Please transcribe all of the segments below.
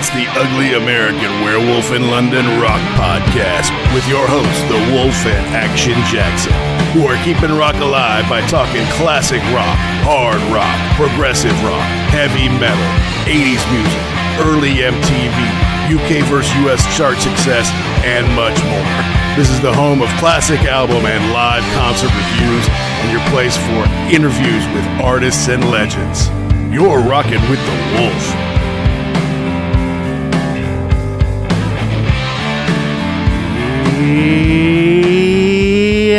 It's the Ugly American Werewolf in London Rock Podcast with your hosts, the Wolf and Action Jackson, who are keeping rock alive by talking classic rock, hard rock, progressive rock, heavy metal, 80s music, early MTV, UK vs. US chart success, and much more. This is the home of classic album and live concert reviews and your place for interviews with artists and legends. You're rocking with the Wolf.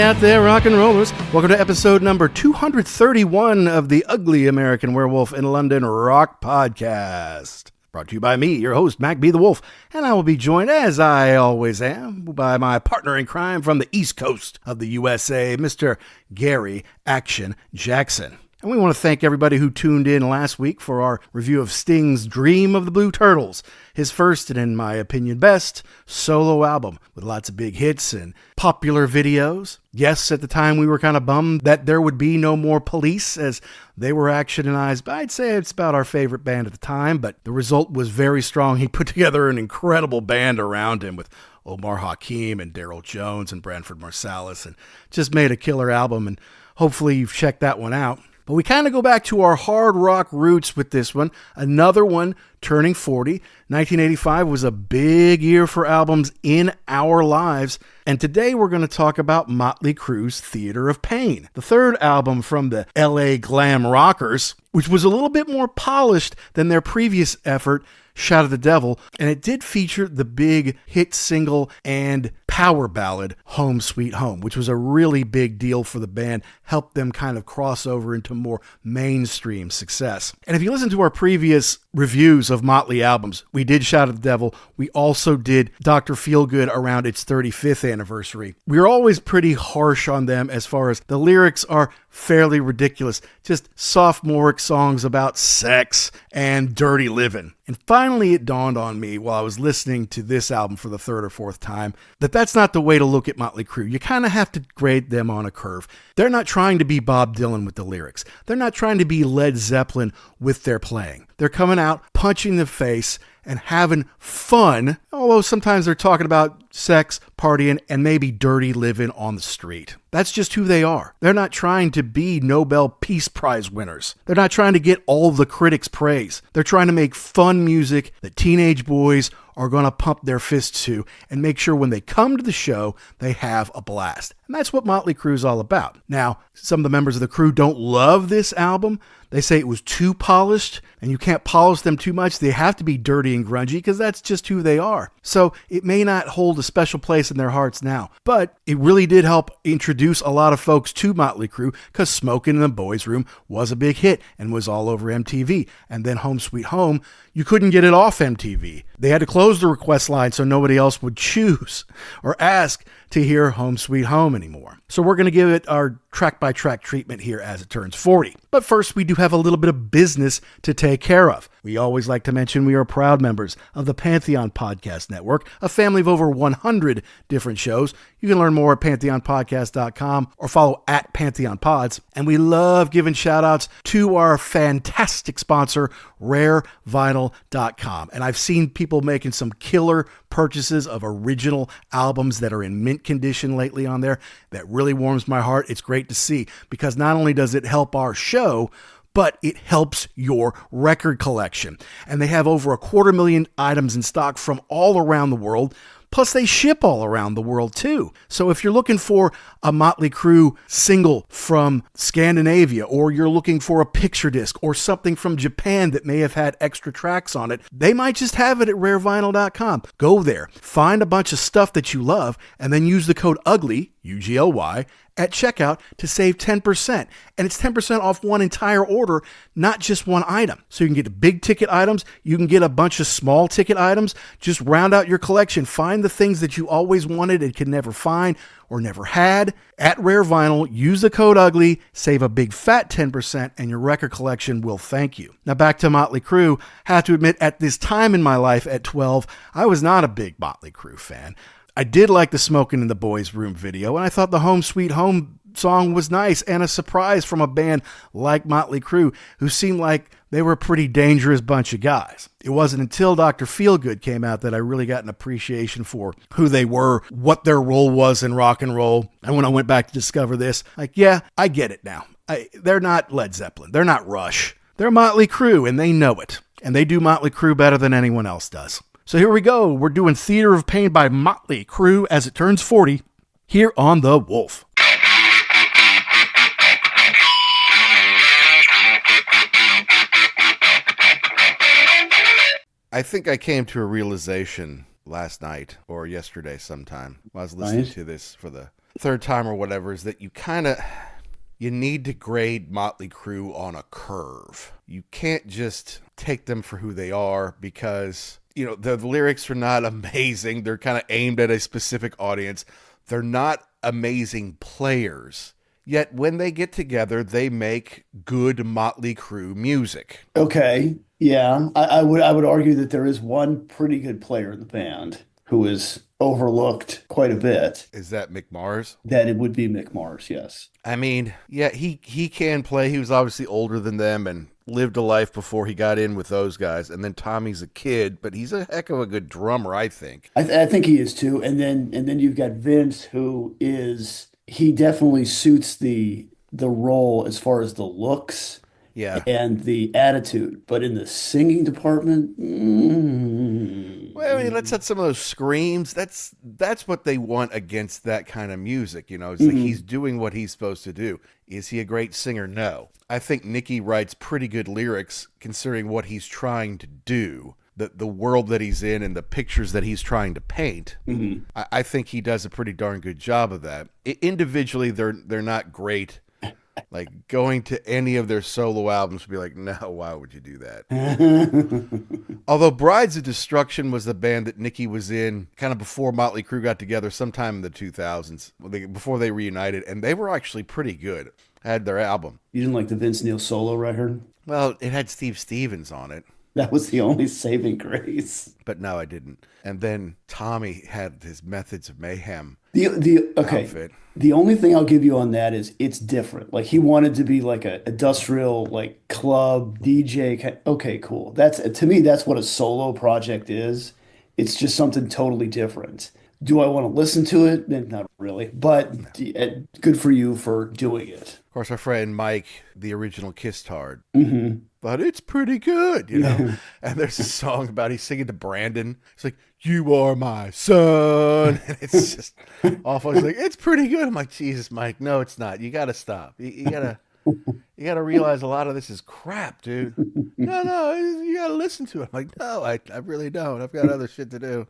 Out there, rock and rollers. Welcome to episode number 231 of the Ugly American Werewolf in London Rock Podcast. Brought to you by me, your host, Mac B. the Wolf, and I will be joined, as I always am, by my partner in crime from the East Coast of the USA, Mr. Gary Action Jackson. And we want to thank everybody who tuned in last week for our review of Sting's Dream of the Blue Turtles, his first and, in my opinion, best solo album with lots of big hits and popular videos. Yes, at the time we were kind of bummed that there would be no more Police as they were actionized, but I'd say it's about our favorite band at the time, but the result was very strong. He put together an incredible band around him with Omar Hakim and Daryl Jones and Branford Marsalis and just made a killer album, and hopefully you've checked that one out. But we kind of go back to our hard rock roots with this one. Another one turning 40. 1985 was a big year for albums in our lives. And today we're going to talk about Motley Crue's Theater of Pain, the third album from the LA glam rockers, which was a little bit more polished than their previous effort, Shout at the Devil, and it did feature the big hit single and power ballad Home Sweet Home, which was a really big deal for the band, helped them kind of cross over into more mainstream success. And if you listen to our previous reviews of Motley albums, we did Shout at the Devil. We also did Dr. Feelgood around its 35th anniversary. We were always pretty harsh on them as far as the lyrics are fairly ridiculous, just sophomoric songs about sex and dirty living. And finally, it dawned on me while I was listening to this album for the third or fourth time that that's not the way to look at Motley Crue. You kind of have to grade them on a curve. They're not trying to be Bob Dylan with the lyrics. They're not trying to be Led Zeppelin with their playing. They're coming out, punching the face, and having fun, although sometimes they're talking about sex, partying, and maybe dirty living on the street. That's just who they are. They're not trying to be Nobel Peace Prize winners. They're not trying to get all the critics' praise. They're trying to make fun music that teenage boys are going to pump their fists to and make sure when they come to the show, they have a blast. And that's what Motley Crue is all about. Now, some of the members of the crew don't love this album. They say it was too polished, and you can't polish them too much. They have to be dirty and grungy because that's just who they are. So it may not hold a special place in their hearts now, but it really did help introduce a lot of folks to Motley Crue because Smokin in the Boys Room was a big hit and was all over MTV. And then Home Sweet Home, you couldn't get it off MTV. They had to close the request line so nobody else would choose or ask to hear Home Sweet Home anymore. So we're going to give it our track-by-track treatment here as it turns 40. But first, we do have a little bit of business to take care of. We always like to mention we are proud members of the Pantheon Podcast Network, a family of over 100 different shows. You can learn more at pantheonpodcast.com or follow at Pantheon Pods. And we love giving shout-outs to our fantastic sponsor, rarevinyl.com. And I've seen people making some killer purchases of original albums that are in mint condition lately on there. That really warms my heart. It's great to see because not only does it help our show, but it helps your record collection. And they have over 250,000 items in stock from all around the world. Plus, they ship all around the world, too. So if you're looking for a Motley Crue single from Scandinavia, or you're looking for a picture disc, or something from Japan that may have had extra tracks on it, they might just have it at rarevinyl.com. Go there, find a bunch of stuff that you love, and then use the code UGLY, UGLY, at checkout to save 10%. And it's 10% off one entire order, not just one item. So you can get the big ticket items. You can get a bunch of small ticket items. Just round out your collection. Find the things that you always wanted and could never find or never had at Rare Vinyl. Use the code UGLY, save a big fat 10%, and your record collection will thank you. Now back to Motley Crue. Have to admit, at this time in my life at 12, I was not a big Motley Crue fan. I did like the Smokin in the Boys Room video, and I thought the Home Sweet Home song was nice and a surprise from a band like Motley Crue, who seemed like they were a pretty dangerous bunch of guys. It wasn't until Dr. Feelgood came out that I really got an appreciation for who they were, what their role was in rock and roll. And when I went back to discover this, like, yeah, I get it now. They're not Led Zeppelin. They're not Rush. They're Motley Crue, and they know it. And they do Motley Crue better than anyone else does. So here we go. We're doing Theater of Pain by Motley Crue as it turns 40 here on The Wolf. I think I came to a realization last night or yesterday sometime while I was listening to this for the third time or whatever, is that you need to grade Motley Crue on a curve. You can't just take them for who they are because, the lyrics are not amazing. They're kind of aimed at a specific audience. They're not amazing players. Yet when they get together, they make good Motley Crue music. Okay. Yeah. I would argue that there is one pretty good player in the band who is overlooked quite a bit. Is that Mick Mars? That it would be Mick Mars, yes. I mean, yeah, he can play. He was obviously older than them and lived a life before he got in with those guys. And then Tommy's a kid, but he's a heck of a good drummer, I think. I think he is too. And then you've got Vince, he definitely suits the role as far as the looks. Yeah. And the attitude. But in the singing department, well, I mean, let's set some of those screams. That's what they want against that kind of music. It's like he's doing what he's supposed to do. Is he a great singer? No. I think Nikki writes pretty good lyrics considering what he's trying to do. The world that he's in and the pictures that he's trying to paint. Mm-hmm. I think he does a pretty darn good job of that. Individually, they're not great. Like going to any of their solo albums would be like, no, why would you do that? Although Brides of Destruction was the band that Nikki was in kind of before Motley Crue got together sometime in the 2000s, before they reunited, and they were actually pretty good. I had their album. You didn't like the Vince Neil solo record? Well, it had Steve Stevens on it. That was the only saving grace. But no, I didn't. And then Tommy had his Methods of Mayhem outfit. The only thing I'll give you on that is it's different. Like he wanted to be like a industrial, like club DJ. Okay, cool. To me, that's what a solo project is. It's just something totally different. Do I want to listen to it? Not really, but good for you for doing it. Of course, our friend Mike, the original Kiss Tard. Mm-hmm. But it's pretty good, And there's a song about he's singing to Brandon. It's like, you are my son. And it's just awful. He's like, it's pretty good. I'm like, Jesus, Mike, no, it's not. You got to stop. You got to realize a lot of this is crap, dude. No, you got to listen to it. I'm like, no, I really don't. I've got other shit to do.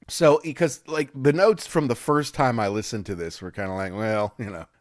So, because like the notes from the first time I listened to this were kind of like, well,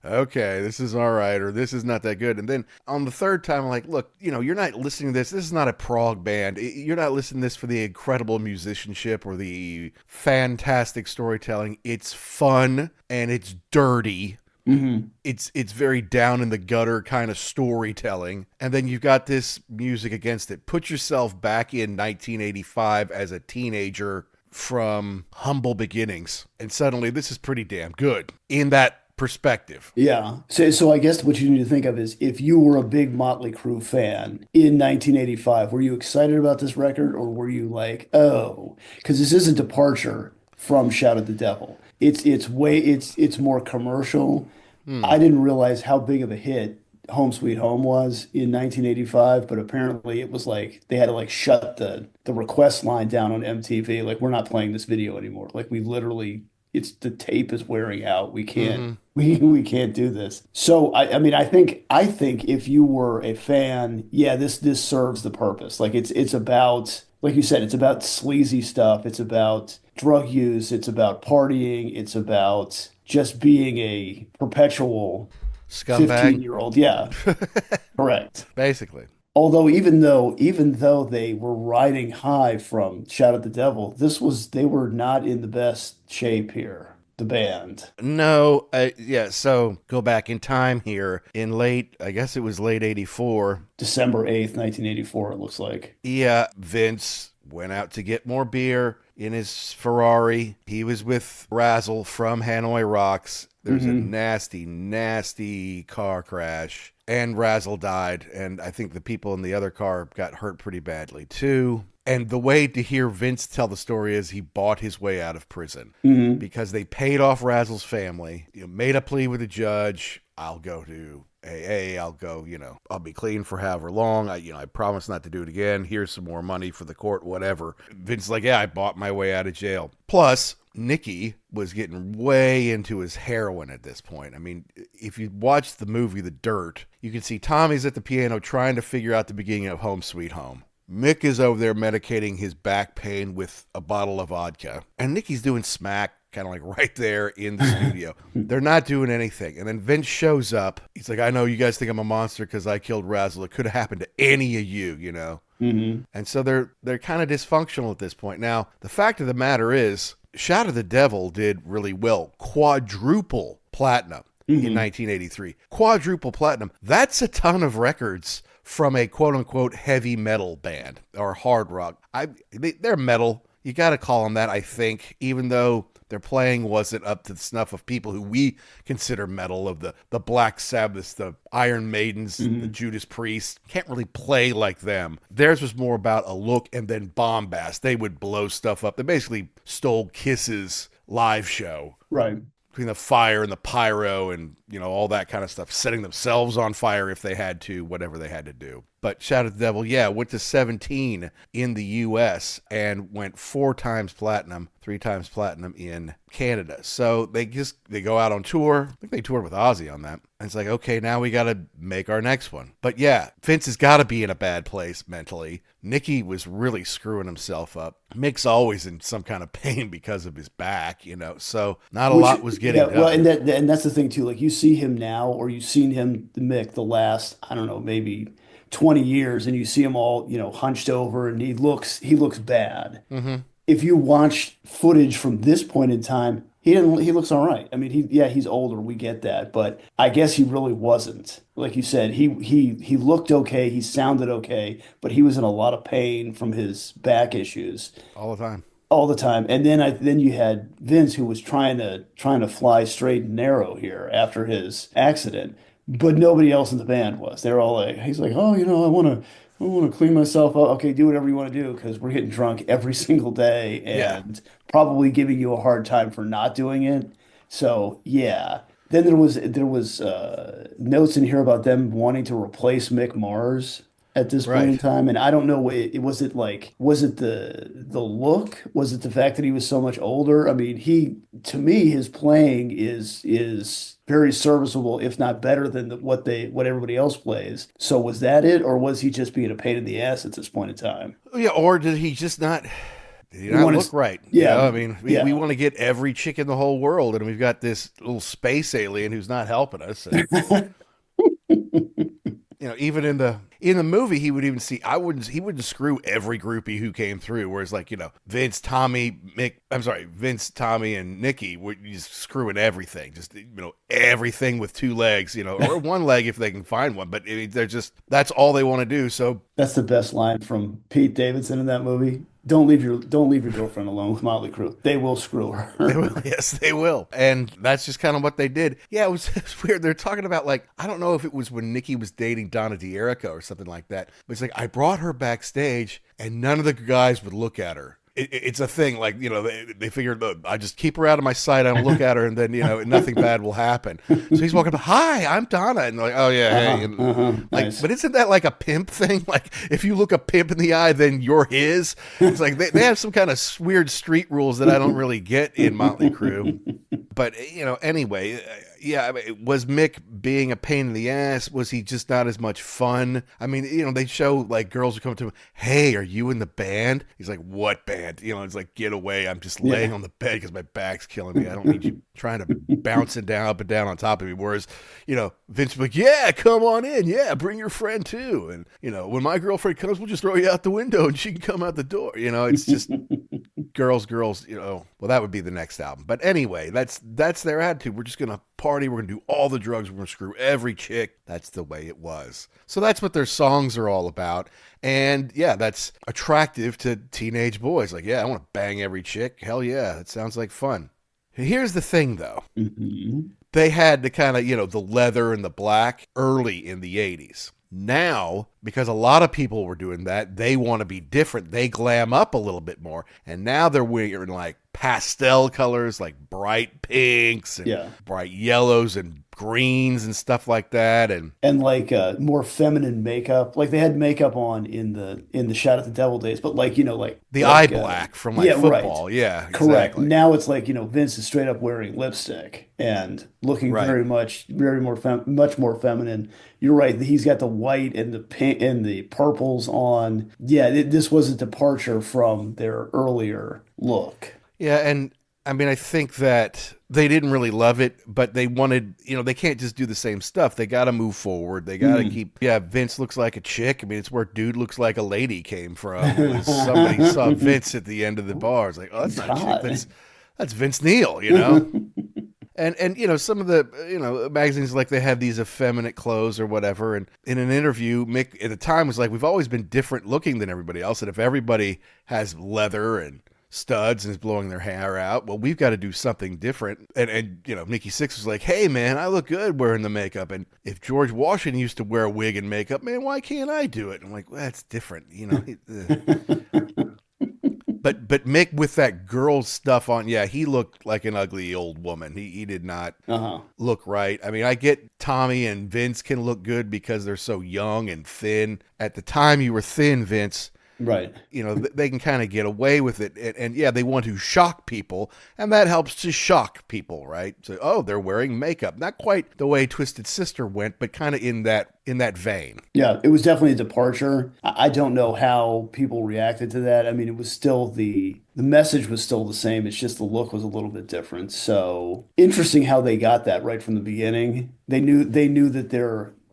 okay, this is all right, or this is not that good. And then on the third time, I'm like, look, you're not listening to this. This is not a prog band. You're not listening to this for the incredible musicianship or the fantastic storytelling. It's fun and it's dirty. Mm-hmm. It's very down in the gutter kind of storytelling. And then you've got this music against it. Put yourself back in 1985 as a teenager from humble beginnings, and suddenly this is pretty damn good in that perspective. Yeah. So I guess what you need to think of is if you were a big Motley Crue fan in 1985, were you excited about this record, or were you like, oh, because this is a departure from Shout at the Devil. It's more commercial. I didn't realize how big of a hit Home Sweet Home was in 1985, but apparently it was like they had to like shut the request line down on MTV. Like, we're not playing this video anymore. Like, we literally, the tape is wearing out. We can't we can't do this. So I mean I think if you were a fan, yeah, this serves the purpose. Like it's about, like you said, it's about sleazy stuff. It's about drug use. It's about partying. It's about just being a perpetual scumbag 15-year-old. Yeah. Correct. Basically. Although even though they were riding high from Shout at the Devil, they were not in the best shape here, the band. No, yeah, so go back in time here in late 84. December 8th, 1984, it looks like. Yeah, Vince went out to get more beer in his Ferrari. He was with Razzle from Hanoi Rocks. There's a nasty, nasty car crash, and Razzle died, and I think the people in the other car got hurt pretty badly too. And the way to hear Vince tell the story is he bought his way out of prison because they paid off Razzle's family, made a plea with the judge. I'll go to AA, I'll go, I'll be clean for however long. I promise not to do it again. Here's some more money for the court, whatever. Vince's like, yeah, I bought my way out of jail. Plus, Nikki was getting way into his heroin at this point. I mean, if you watch the movie The Dirt, you can see Tommy's at the piano trying to figure out the beginning of Home Sweet Home. Mick is over there medicating his back pain with a bottle of vodka. And Nikki's doing smack, kind of like right there in the studio. They're not doing anything. And then Vince shows up. He's like, I know you guys think I'm a monster because I killed Razzle. It could have happened to any of you, And so they're kind of dysfunctional at this point. Now, the fact of the matter is, Shout of the Devil did really well. Quadruple platinum in 1983. Quadruple platinum. That's a ton of records from a quote-unquote heavy metal band or hard rock. They're metal. You got to call them that, I think, even though their playing wasn't up to the snuff of people who we consider metal, of the Black Sabbath, the Iron Maidens, the Judas Priest. Can't really play like them. Theirs was more about a look and then bombast. They would blow stuff up. They basically stole Kiss's live show. Right. Between the fire and the pyro and, all that kind of stuff, setting themselves on fire if they had to, whatever they had to do. But Shout at the Devil, went to 17 in the U.S. and went 4 times platinum, 3 times platinum in Canada. So they go out on tour. I think they toured with Ozzy on that. And it's like, okay, now we got to make our next one. But Vince has got to be in a bad place mentally. Nikki was really screwing himself up. Mick's always in some kind of pain because of his back, so not a lot was getting done. Well, and that's the thing too. Like, you see him now, or you've seen him, Mick, the last, I don't know, maybe 20 years, and you see him all, hunched over, and he looks bad. If you watch footage from this point in time, he looks all right. I mean, he's older, we get that, but I guess he really wasn't. Like you said, he looked okay, he sounded okay, but he was in a lot of pain from his back issues all the time. And then you had Vince, who was trying to fly straight and narrow here after his accident, but nobody else in the band was. They're all like, he's like, oh, I want to clean myself up. Okay, do whatever you want to do, because we're getting drunk every single day and probably giving you a hard time for not doing it. So Then there was notes in here about them wanting to replace Mick Mars at this point in time, and I don't know. Was it the look? Was it the fact that he was so much older? I mean, to me, his playing is very serviceable, if not better than what everybody else plays. So was that it, or was he just being a pain in the ass at this point in time? Yeah, or did he just not? Did he not look right? Yeah, I mean, we want to get every chick in the whole world, and we've got this little space alien who's not helping us. And, even in the movie, he would even see. He wouldn't screw every groupie who came through. Whereas, Vince, Tommy, and Nikki would just screwing everything. Just everything with 2 legs, or 1 leg if they can find one. But they're just, that's all they want to do. So that's the best line from Pete Davidson in that movie. Don't leave your girlfriend alone with Motley Crue. They will screw her. They will, yes, they will. And that's just kind of what they did. Yeah, it was weird. They're talking about, I don't know if it was when Nikki was dating Donna D'Erica or something like that. But it's like, I brought her backstage and none of the guys would look at her. It's a thing, they figured, look, I just keep her out of my sight, I don't look at her, and then, nothing bad will happen. So he's walking up, hi, I'm Donna, and they're like, oh yeah, hey. And, nice. But isn't that like a pimp thing? Like, if you look a pimp in the eye, then you're his. It's like, they have some kind of weird street rules that I don't really get in Motley Crue. But, anyway, was Mick being a pain in the ass? Was he just not as much fun? I mean, they show, girls who come to him, hey, are you in the band? He's like, what band? It's like, get away. I'm just laying on the bed because my back's killing me. I don't need you trying to bounce it down, up and down on top of me. Whereas, Vince would be like, yeah, come on in. Yeah, bring your friend too. And, when my girlfriend comes, we'll just throw you out the window and she can come out the door. It's just... girls, well, that would be the next album. But anyway, that's their attitude. We're just going to party. We're going to do all the drugs. We're going to screw every chick. That's the way it was. So that's what their songs are all about. And yeah, that's attractive to teenage boys. Like, yeah, I want to bang every chick. Hell yeah, it sounds like fun. Here's the thing, though. Mm-hmm. They had the kind of, the leather and the black early in the 80s. Now, because a lot of people were doing that, they want to be different. They glam up a little bit more. And now they're wearing like pastel colors, like bright pinks and bright yellows and greens and stuff like that. And like more feminine makeup. Like they had makeup on in the Shout at the Devil days, but like, like the eye black from like football. Right. Yeah, exactly. Correct. Now it's like, Vince is straight up wearing lipstick and looking much more feminine. You're right. He's got the white and the pink and the purples on. Yeah, this was a departure from their earlier look. Yeah, and I mean, I think that they didn't really love it, but they wanted, they can't just do the same stuff. They got to move forward. They got to keep, Vince looks like a chick. I mean, it's where dude looks like a lady came from. Somebody saw Vince at the end of the bar. It's like, oh, that's not a chick. That's Vince Neil, And some of the, magazines, like they had these effeminate clothes or whatever. And in an interview, Mick at the time was like, we've always been different looking than everybody else. And if everybody has leather and studs and is blowing their hair out, well, we've got to do something different. And Nikki Sixx was like, hey man, I look good wearing the makeup, and if George Washington used to wear a wig and makeup, man, why can't I do it? I'm like, well, that's different, but Mick with that girl stuff on, he looked like an ugly old woman. He did not look right. I mean, I get Tommy and Vince can look good because they're so young and thin. At the time you were thin, Vince. Right. They can kind of get away with it. And they want to shock people, and that helps to shock people, right? So, oh, they're wearing makeup. Not quite the way Twisted Sister went, but kind of in that vein. Yeah, it was definitely a departure. I don't know how people reacted to that. I mean, it was still the message was still the same. It's just the look was a little bit different. So interesting how they got that right from the beginning. They knew that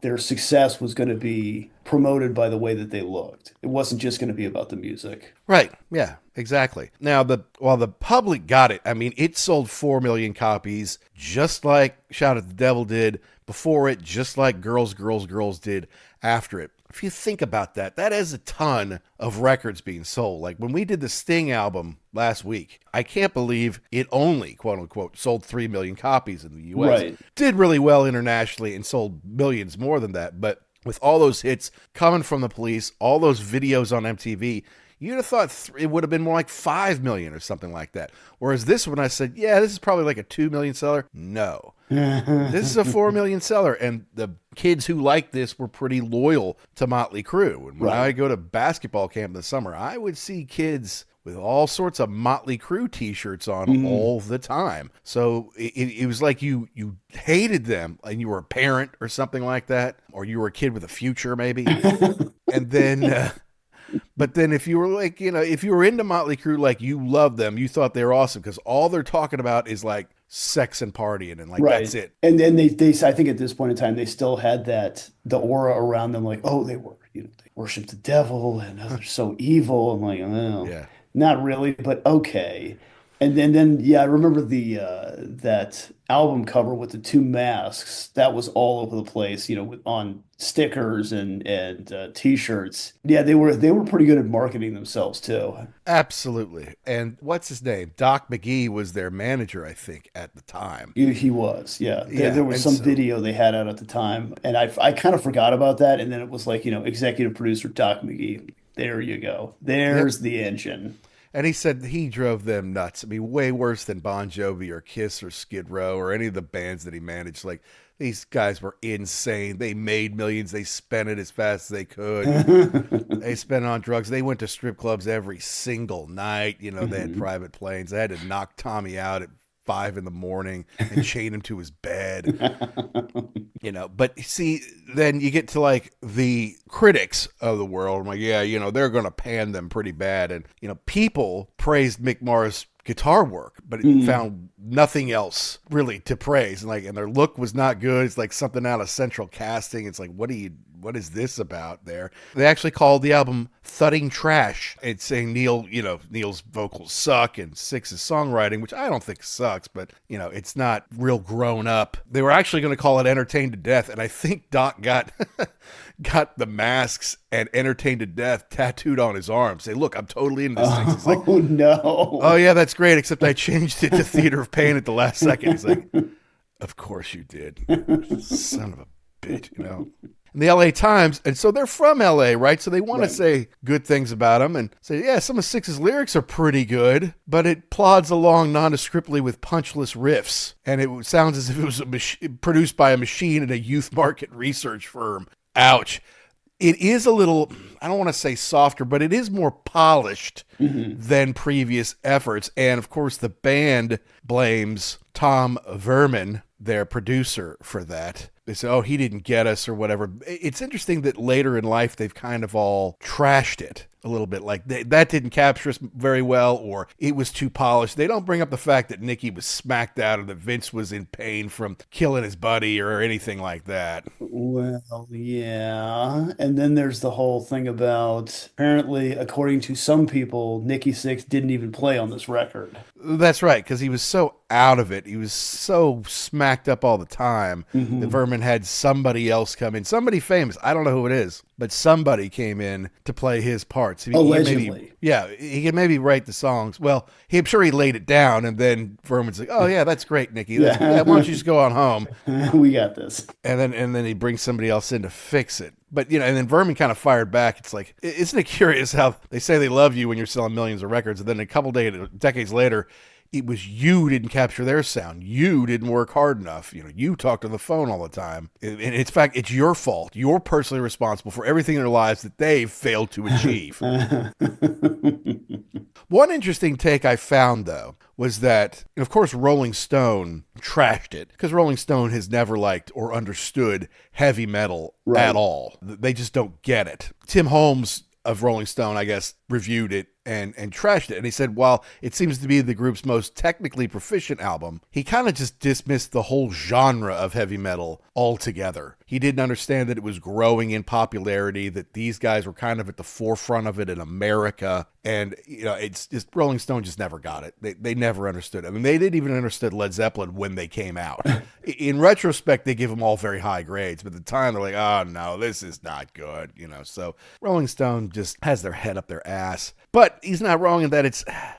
their success was going to be promoted by the way that they looked. It wasn't just going to be about the music. Right. Yeah, exactly. Now, while the public got it, I mean, it sold 4 million copies, just like Shout at the Devil did before it, just like Girls, Girls, Girls did after it. If you think about that, that is a ton of records being sold. Like when we did the Sting album last week, I can't believe it only, quote unquote, sold 3 million copies in the U.S. Right. Did really well internationally and sold millions more than that. But with all those hits coming from the Police, all those videos on MTV, you'd have thought it would have been more like 5 million or something like that. Whereas this one, I said, this is probably like a 2 million seller. No. This is a 4 million seller, and the kids who liked this were pretty loyal to Motley Crue. And when I go to basketball camp in the summer, I would see kids with all sorts of Motley Crue t-shirts on all the time. So it was like you hated them and you were a parent or something like that, or you were a kid with a future maybe. And then but then if you were like, if you were into Motley Crue, like you loved them, you thought they were awesome because all they're talking about is like sex and partying and like that's it. And then they I think at this point in time they still had the aura around them, like, oh, they were they worship the devil and they're so evil. I'm like, oh, not really, but okay. And then I remember that album cover with the two masks that was all over the place, on stickers and t-shirts. Yeah, they were pretty good at marketing themselves too. Absolutely. And what's his name? Doc McGee was their manager, I think, at the time. He was, yeah. There was some video they had out at the time, and I kind of forgot about that. And then it was like, executive producer Doc McGee. There you go. There's the engine. And he said he drove them nuts. I mean, way worse than Bon Jovi or Kiss or Skid Row or any of the bands that he managed. Like, these guys were insane. They made millions. They spent it as fast as they could. They spent it on drugs. They went to strip clubs every single night. They had private planes. They had to knock Tommy out at 5 a.m. and chain him to his bed. But see, then you get to like the critics of the world. I'm like, they're going to pan them pretty bad. And, people praised Mick Mars guitar work, but it found nothing else really to praise. And their look was not good. It's like something out of Central Casting. It's like, what is this about there? They actually called the album Thudding Trash. It's saying Neil's vocals suck and Sixx's songwriting, which I don't think sucks, but it's not real grown up. They were actually going to call it Entertained to Death, and I think Doc got the masks and Entertained to Death tattooed on his arm. Say, look, I'm totally into this thing. He's like, oh no. Oh yeah, that's great, except I changed it to Theater of Pain at the last second. He's like, of course you did. Son of a bitch, And the LA Times, and so they're from LA, right? So they want to say good things about him and say, yeah, some of Sixx's lyrics are pretty good, but it plods along nondescriptly with punchless riffs. And it sounds as if it was produced by a machine at a youth market research firm. Ouch. It is a little, I don't want to say softer, but it is more polished than previous efforts. And of course, the band blames Tom Werman, their producer, for that. They say, oh, he didn't get us or whatever. It's interesting that later in life, they've kind of all trashed it a little bit. Like that didn't capture us very well, or it was too polished. They don't bring up the fact that Nikki was smacked out or that Vince was in pain from killing his buddy or anything like that. Well, yeah. And then there's the whole thing about, apparently, according to some people, Nikki Sixx didn't even play on this record. That's right, because he was so out of it. He was so smacked up all the time that Werman had somebody else come in, somebody famous. I don't know who it is, but somebody came in to play his parts. Allegedly. He could maybe write the songs. Well, I'm sure he laid it down, and then Werman's like, oh, yeah, that's great, Nikki. Why don't you just go on home? We got this. And then he brings somebody else in to fix it. But, and then Werman kind of fired back. It's like, isn't it curious how they say they love you when you're selling millions of records, and then a couple decades later, it was you didn't capture their sound. You didn't work hard enough. You talked on the phone all the time. And in fact, it's your fault. You're personally responsible for everything in their lives that they've failed to achieve. One interesting take I found, though, was that, of course, Rolling Stone trashed it because Rolling Stone has never liked or understood heavy metal at all. They just don't get it. Tim Holmes of Rolling Stone, I guess, reviewed it and trashed it. And he said, while it seems to be the group's most technically proficient album, he kind of just dismissed the whole genre of heavy metal altogether. He didn't understand that it was growing in popularity, that these guys were kind of at the forefront of it in America. And, it's just Rolling Stone just never got it. They never understood it. I mean, they didn't even understand Led Zeppelin when they came out. In retrospect, they give them all very high grades. But at the time, they're like, oh, no, this is not good. So Rolling Stone just has their head up their ass. But he's not wrong in that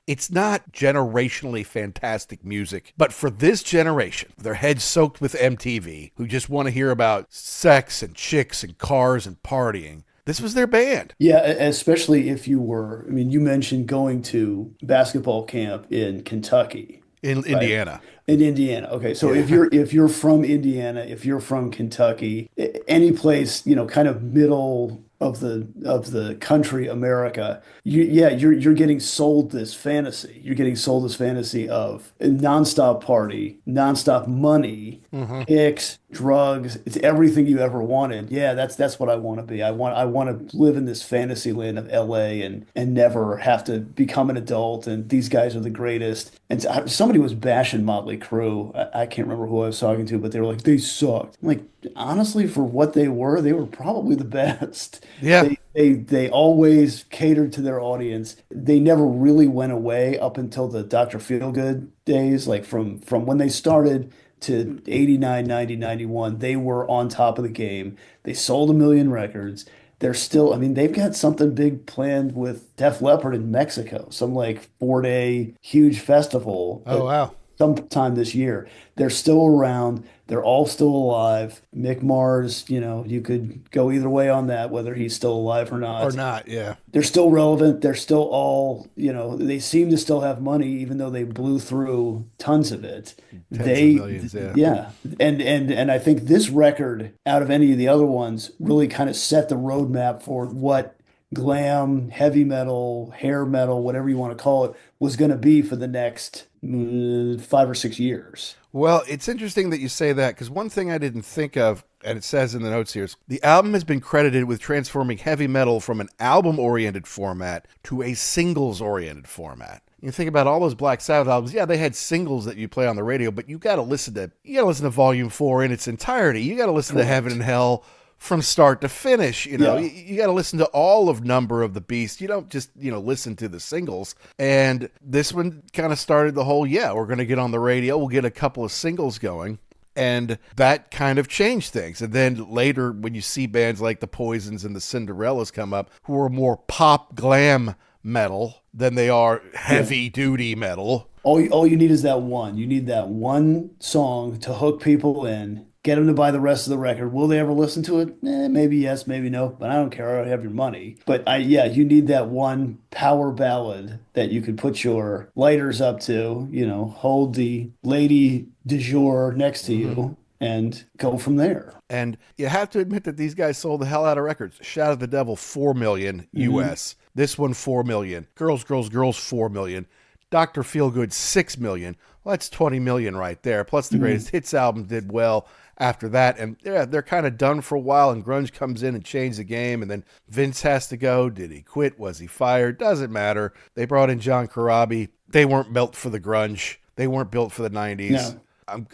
it's not generationally fantastic music. But for this generation, their heads soaked with MTV, who just want to hear about sex and chicks and cars and partying, this was their band. Yeah, especially if you were, you mentioned going to basketball camp in Kentucky. In Indiana. In Indiana. Okay. So if you're from Indiana, if you're from Kentucky, any place, kind of middle of the country, America, you're getting sold this fantasy. You're getting sold this fantasy of a nonstop party, nonstop money, picks, drugs. It's everything you ever wanted. Yeah, that's what I want to be. I want to live in this fantasy land of LA and never have to become an adult. And these guys are the greatest. And somebody was bashing Motley Crue. I can't remember who I was talking to, but they were like, they sucked. I'm like, honestly, for what they were probably the best. Yeah. They always catered to their audience. They never really went away up until the Dr. Feelgood days, like from when they started to 89, 90, 91, they were on top of the game. They sold 1 million records. They're still, they've got something big planned with Def Leppard in Mexico, some like 4-day huge festival. Oh, wow. Sometime this year. They're still around. They're all still alive. Mick Mars, you could go either way on that, whether he's still alive or not. Or not, yeah. They're still relevant. They're still all, they seem to still have money, even though they blew through tons of it. Tens of millions, yeah. Yeah. And I think this record, out of any of the other ones, really kind of set the roadmap for what glam, heavy metal, hair metal, whatever you want to call it, was going to be for the next 5 or 6 years. Well, it's interesting that you say that, because one thing I didn't think of, and it says in the notes here, is the album has been credited with transforming heavy metal from an album-oriented format to a singles-oriented format. You think about all those Black Sabbath albums. Yeah, they had singles that you play on the radio, but you got to listen to Volume 4 in its entirety. You got to listen to Heaven and Hell from start to finish. You know, you got to listen to all of Number of the Beast. You don't just, listen to the singles. And this one kind of started the whole, we're going to get on the radio. We'll get a couple of singles going. And that kind of changed things. And then later, when you see bands like the Poisons and the Cinderellas come up, who are more pop glam metal than they are heavy duty metal. All you need is that one. You need that one song to hook people in, get them to buy the rest of the record. Will they ever listen to it? Maybe yes, maybe no, but I don't care. I have your money. But you need that one power ballad that you can put your lighters up to, hold the lady du jour next to you and go from there. And you have to admit that these guys sold the hell out of records. Shout at the Devil, 4 million US. This one, 4 million. Girls, Girls, Girls, 4 million. Dr. Feelgood, 6 million. Well, that's 20 million right there. Plus the Greatest Hits album did well after that. And they're kind of done for a while, and grunge comes in and changed the game. And then Vince has to go. Did he quit? Was he fired? Doesn't matter. They brought in John Corabi. They weren't built for the grunge. They weren't built for the 90s. No.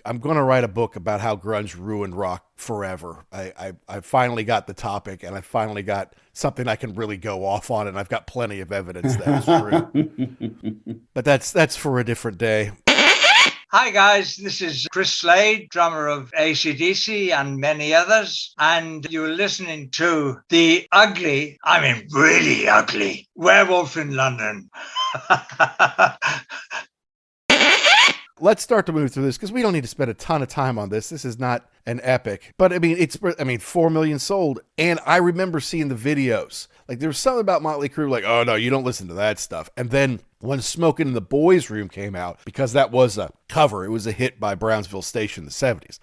I'm going to write a book about how grunge ruined rock forever. I finally got the topic, and I finally got something I can really go off on, and I've got plenty of evidence that it's true. But that's for a different day. Hi guys, this is Chris Slade, drummer of AC/DC and many others, and you're listening to the really ugly Werewolf in London. Let's start to move through this because we don't need to spend a ton of time on this. This is not an epic, but 4 million sold. And I remember seeing the videos. Like there was something about Motley Crue, like, oh no, you don't listen to that stuff. And then when Smokin' in the Boys' Room came out, because that was a cover, it was a hit by Brownsville Station in the 70s.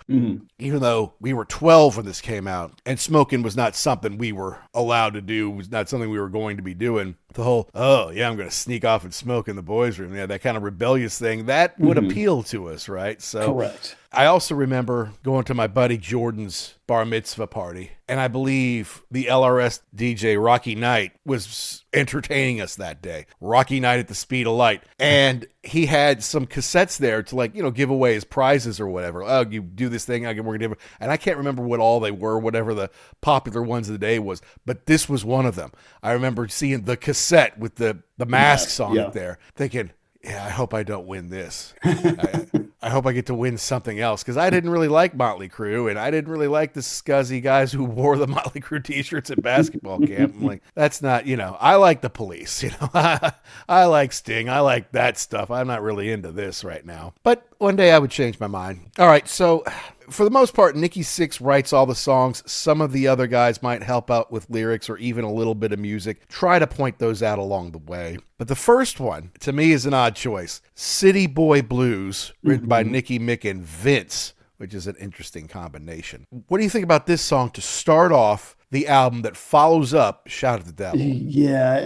Even though we were 12 when this came out, and Smokin' was not something we were allowed to do, was not something we were going to be doing. The whole, I'm going to sneak off and smoke in the boys' room. Yeah, that kind of rebellious thing, that would appeal to us, right? So correct. I also remember going to my buddy Jordan's bar mitzvah party, and I believe the LRS DJ Rocky Knight was entertaining us that day. Rocky Knight at the Speed of Light. And he had some cassettes there to give away as prizes or whatever. Oh, you do this thing, we're going to give it. And I can't remember what all they were, whatever the popular ones of the day was, but this was one of them. I remember seeing the cassette with the masks on it there, thinking, I hope I don't win this. I hope I get to win something else, because I didn't really like Motley Crue, and I didn't really like the scuzzy guys who wore the Motley Crue t-shirts at basketball camp. I'm like, that's not, I like the Police, I like Sting, I like that stuff. I'm not really into this right now. But one day I would change my mind. All right, so for the most part, Nikki Sixx writes all the songs. Some of the other guys might help out with lyrics or even a little bit of music. Try to point those out along the way. But the first one, to me, is an odd choice. City Boy Blues, written by Nicky, Mick, and Vince, which is an interesting combination. What do you think about this song to start off the album that follows up Shout at the Devil? Yeah,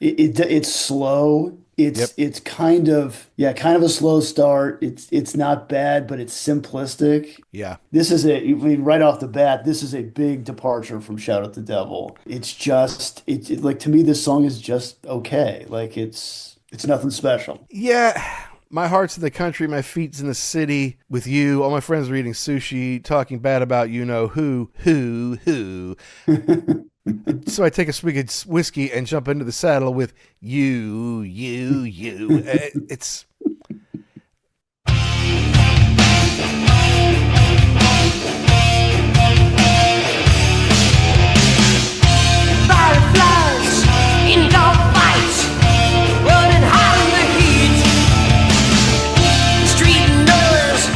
it's slow. It's kind of a slow start. It's not bad, but it's simplistic. Yeah. This is right off the bat, this is a big departure from Shout at the Devil. It's just like, to me, this song is just okay. Like it's nothing special. Yeah. My heart's in the country, my feet's in the city with you. All my friends are eating sushi, talking bad about who. So I take a swig of whiskey and jump into the saddle with you. It's... Fireflies in dog fights, running hot in the heat. Street nurse,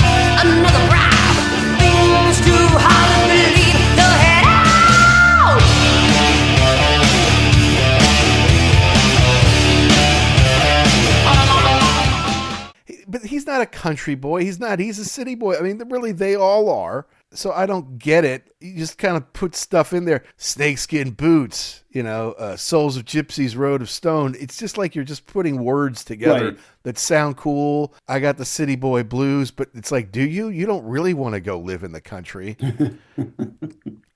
another bribe. Things too hard to believe. No head out. But he's not a country boy. He's a city boy. I mean, really, they all are. So I don't get it. You just kind of put stuff in there. Snakeskin boots, Souls of Gypsies, Road of Stone. It's just like you're just putting words together that sound cool. I got the city boy blues, but it's like, do you? You don't really want to go live in the country.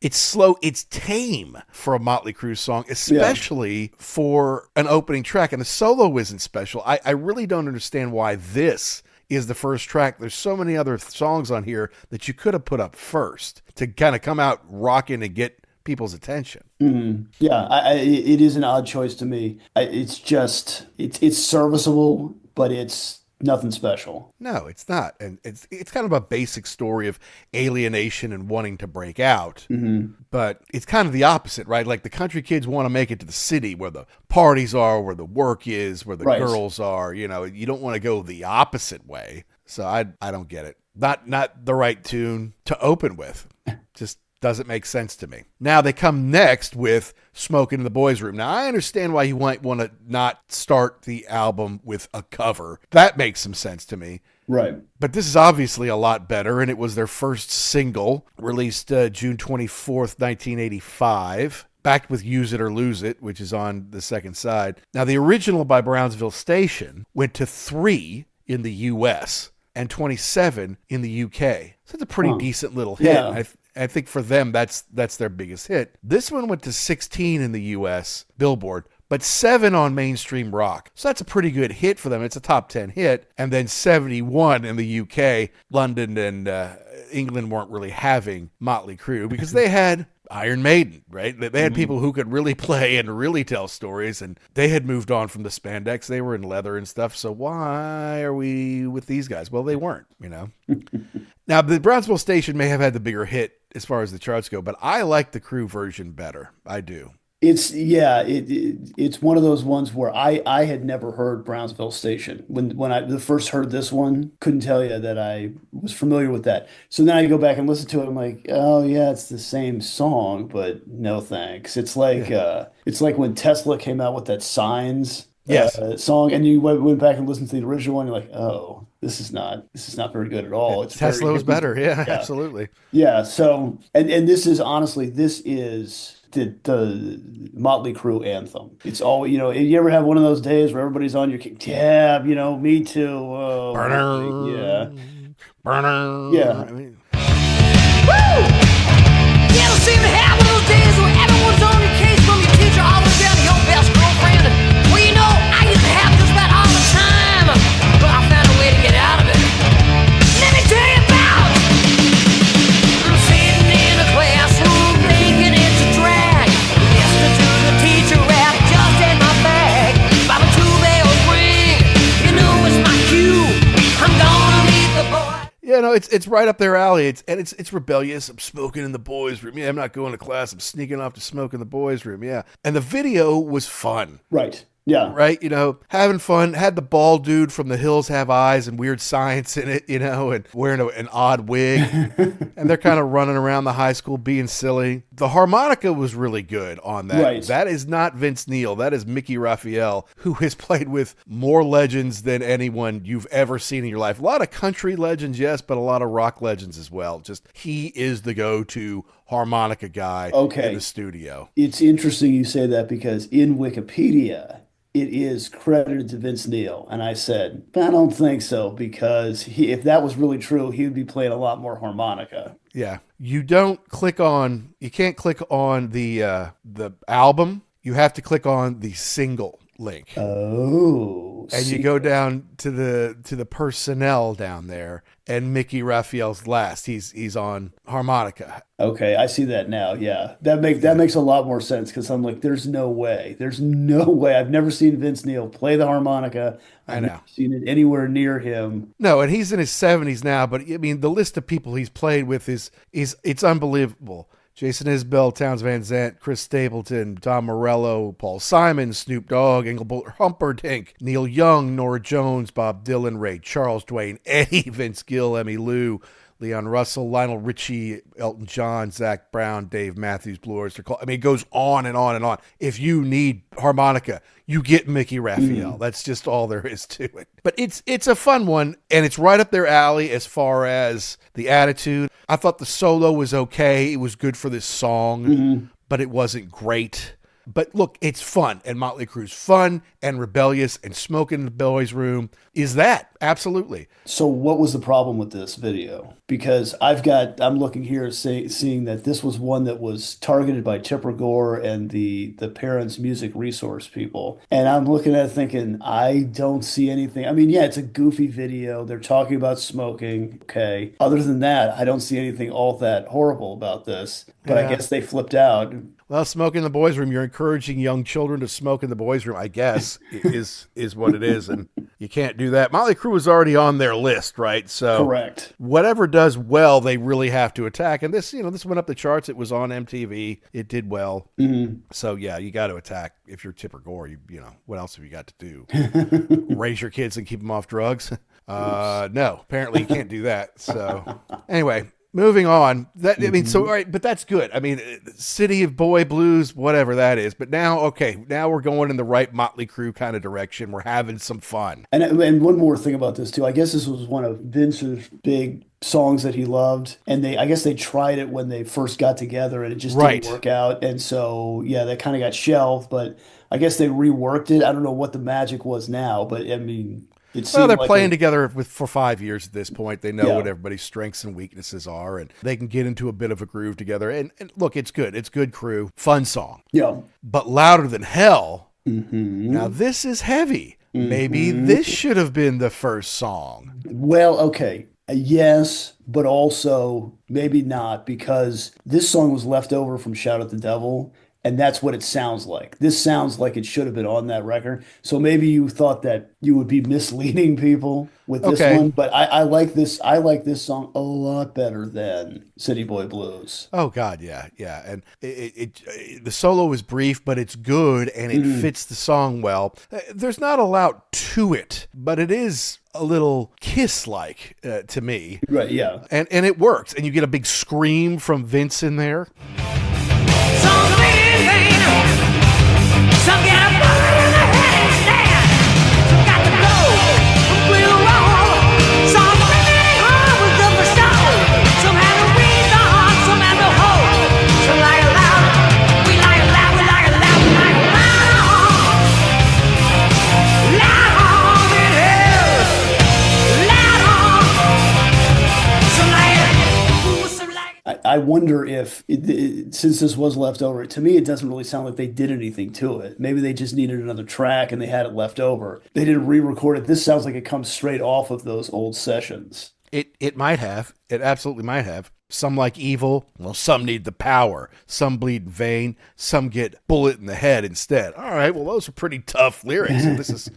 It's slow. It's tame for a Motley Crue song, especially for an opening track. And the solo isn't special. I really don't understand why this is the first track. There's so many other songs on here that you could have put up first to kind of come out rocking and get people's attention. Mm-hmm. Yeah, it is an odd choice to me. It's just it's serviceable, but it's nothing special. No, it's not. And it's kind of a basic story of alienation and wanting to break out. Mm-hmm. But it's kind of the opposite, right? Like the country kids want to make it to the city where the parties are, where the work is, where the girls are. You know, you don't want to go the opposite way. So I don't get it. Not the right tune to open with. Just doesn't make sense to me. Now they come next with Smokin' in the Boys' Room. Now I understand why you might want to not start the album with a cover. That makes some sense to me. Right. But this is obviously a lot better, and it was their first single, released June 24th, 1985. Backed with Use It or Lose It, which is on the second side. Now the original by Brownsville Station went to 3 in the U.S. and 27 in the UK. So it's a pretty decent little hit. Yeah. I think for them, that's their biggest hit. This one went to 16 in the U.S. Billboard, but 7 on mainstream rock. So that's a pretty good hit for them. It's a top 10 hit. And then 71 in the U.K. London and England weren't really having Motley Crue because they had Iron Maiden, right? They had people who could really play and really tell stories, and they had moved on from the spandex. They were in leather and stuff. So why are we with these guys? Well, they weren't, you know. Now, the Brownsville Station may have had the bigger hit as far as the charts go, but I like the Crue version better. I do. It's one of those ones where I had never heard Brownsville Station. When I first heard this one, couldn't tell you that I was familiar with that. So then I go back and listen to it. I'm like, oh yeah, it's the same song, but no thanks. It's like when Tesla came out with that Signs song, and you went back and listened to the original one. You're like, oh, this is not very good at all. It's Tesla was better. Yeah, absolutely. Yeah. So and this is the Motley Crue anthem. It's all, you ever have one of those days where everybody's on your kick? Yeah, me too. Oh, Burner. Yeah. I mean, Woo! You ever seem to have one of those days where everyone's on your case from your teacher all the way down to your best girlfriend? Well, I used to have just about all the time, but I found a way to get out of it. Let me tell you about. I'm sitting in a classroom thinking it's a drag. Listening to the teacher rap just in my bag. By the two bells ring, it's my cue. I'm gonna meet the boy. yeah, no, it's right up their alley. It's rebellious. I'm smoking in the boys' room. Yeah, I'm not going to class. I'm sneaking off to smoke in the boys' room. Yeah, and the video was fun. Right. Yeah. Right, having fun. Had the bald dude from The Hills Have Eyes and Weird Science in it, and wearing an odd wig. And they're kind of running around the high school being silly. The harmonica was really good on that. Right. That is not Vince Neil. That is Mickey Raphael, who has played with more legends than anyone you've ever seen in your life. A lot of country legends, yes, but a lot of rock legends as well. Just he is the go-to harmonica guy in the studio. It's interesting you say that because in Wikipedia, it is credited to Vince Neil. And I said, I don't think so, because if that was really true, he would be playing a lot more harmonica. Yeah. You can't click on the album. You have to click on the single link. Oh. And you go down to the personnel down there, and Mickey Raphael's last. He's on harmonica. Okay, I see that now. Yeah, that makes a lot more sense, because I'm like, there's no way. I've never seen Vince Neil play the harmonica. I've never seen it anywhere near him. No, and he's in his 70s now. But I mean, the list of people he's played with is it's unbelievable. Jason Isbell, Townes Van Zandt, Chris Stapleton, Tom Morello, Paul Simon, Snoop Dogg, Engelbert Humperdinck, Neil Young, Norah Jones, Bob Dylan, Ray Charles, Dwayne Eddy, Vince Gill, Emmylou, Leon Russell, Lionel Richie, Elton John, Zach Brown, Dave Matthews, Blue Oyster Cult. I mean, it goes on and on and on. If you need harmonica, you get Mickey Raphael. That's just all there is to it. But it's a fun one, and it's right up their alley as far as the attitude. I thought the solo was okay. It was good for this song, but it wasn't great. But look, it's fun, and Motley Crue's fun and rebellious, and Smokin' in the boys' room is that. Absolutely. So what was the problem with this video? Because I'm looking here seeing that this was one that was targeted by Tipper Gore and the Parents Music Resource people. And I'm looking at it thinking, I don't see anything. I mean, yeah, it's a goofy video. They're talking about smoking. Okay. Other than that, I don't see anything all that horrible about this. But I guess they flipped out. Well, smoke in the boys' room. You're encouraging young children to smoke in the boys' room, I guess, is what it is. And you can't do that. Motley Crue was already on their list, right? So correct. Whatever does well, they really have to attack. And this went up the charts. It was on MTV. It did well. Mm-hmm. So yeah, you got to attack. If you're Tipper Gore, you know, what else have you got to do? Raise your kids and keep them off drugs? No, apparently you can't do that. So anyway. Moving on, all right, but that's good. I mean, City of Boy Blues, whatever that is. But now we're going in the right Motley Crue kind of direction. We're having some fun. And one more thing about this too. I guess this was one of Vince's big songs that he loved, and I guess they tried it when they first got together, and it just didn't work out. And so yeah, that kind of got shelved. But I guess they reworked it. I don't know what the magic was now, but I mean. Well, they're playing together for 5 years at this point. They know what everybody's strengths and weaknesses are, and they can get into a bit of a groove together. And look, it's good. It's good Crue. Fun song. Yeah. But Louder Than Hell, now this is heavy. Maybe this should have been the first song. Well, okay. Yes, but also maybe not, because this song was left over from Shout at the Devil. And that's what it sounds like. This sounds like it should have been on that record. So maybe you thought that you would be misleading people with this one. But I like this. I like this song a lot better than City Boy Blues. Oh God, yeah. And the solo is brief, but it's good and it fits the song well. There's not a lot to it, but it is a little Kiss-like to me. Right. Yeah. And it works. And you get a big scream from Vince in there. Some get a bullet in the head instead. Some got to go, we'll roll. Some bring home with the stone. Some have a reason, some have no hope. Some lie aloud, we lie aloud, we lie aloud, we lie aloud. Loud in hell, loud on. Some I wonder if, since this was left over, to me, it doesn't really sound like they did anything to it. Maybe they just needed another track and they had it left over. They didn't re-record it. This sounds like it comes straight off of those old sessions. It might have. It absolutely might have. Some like evil. Well, some need the power. Some bleed in vain. Some get bullet in the head instead. All right, well, those are pretty tough lyrics. This is...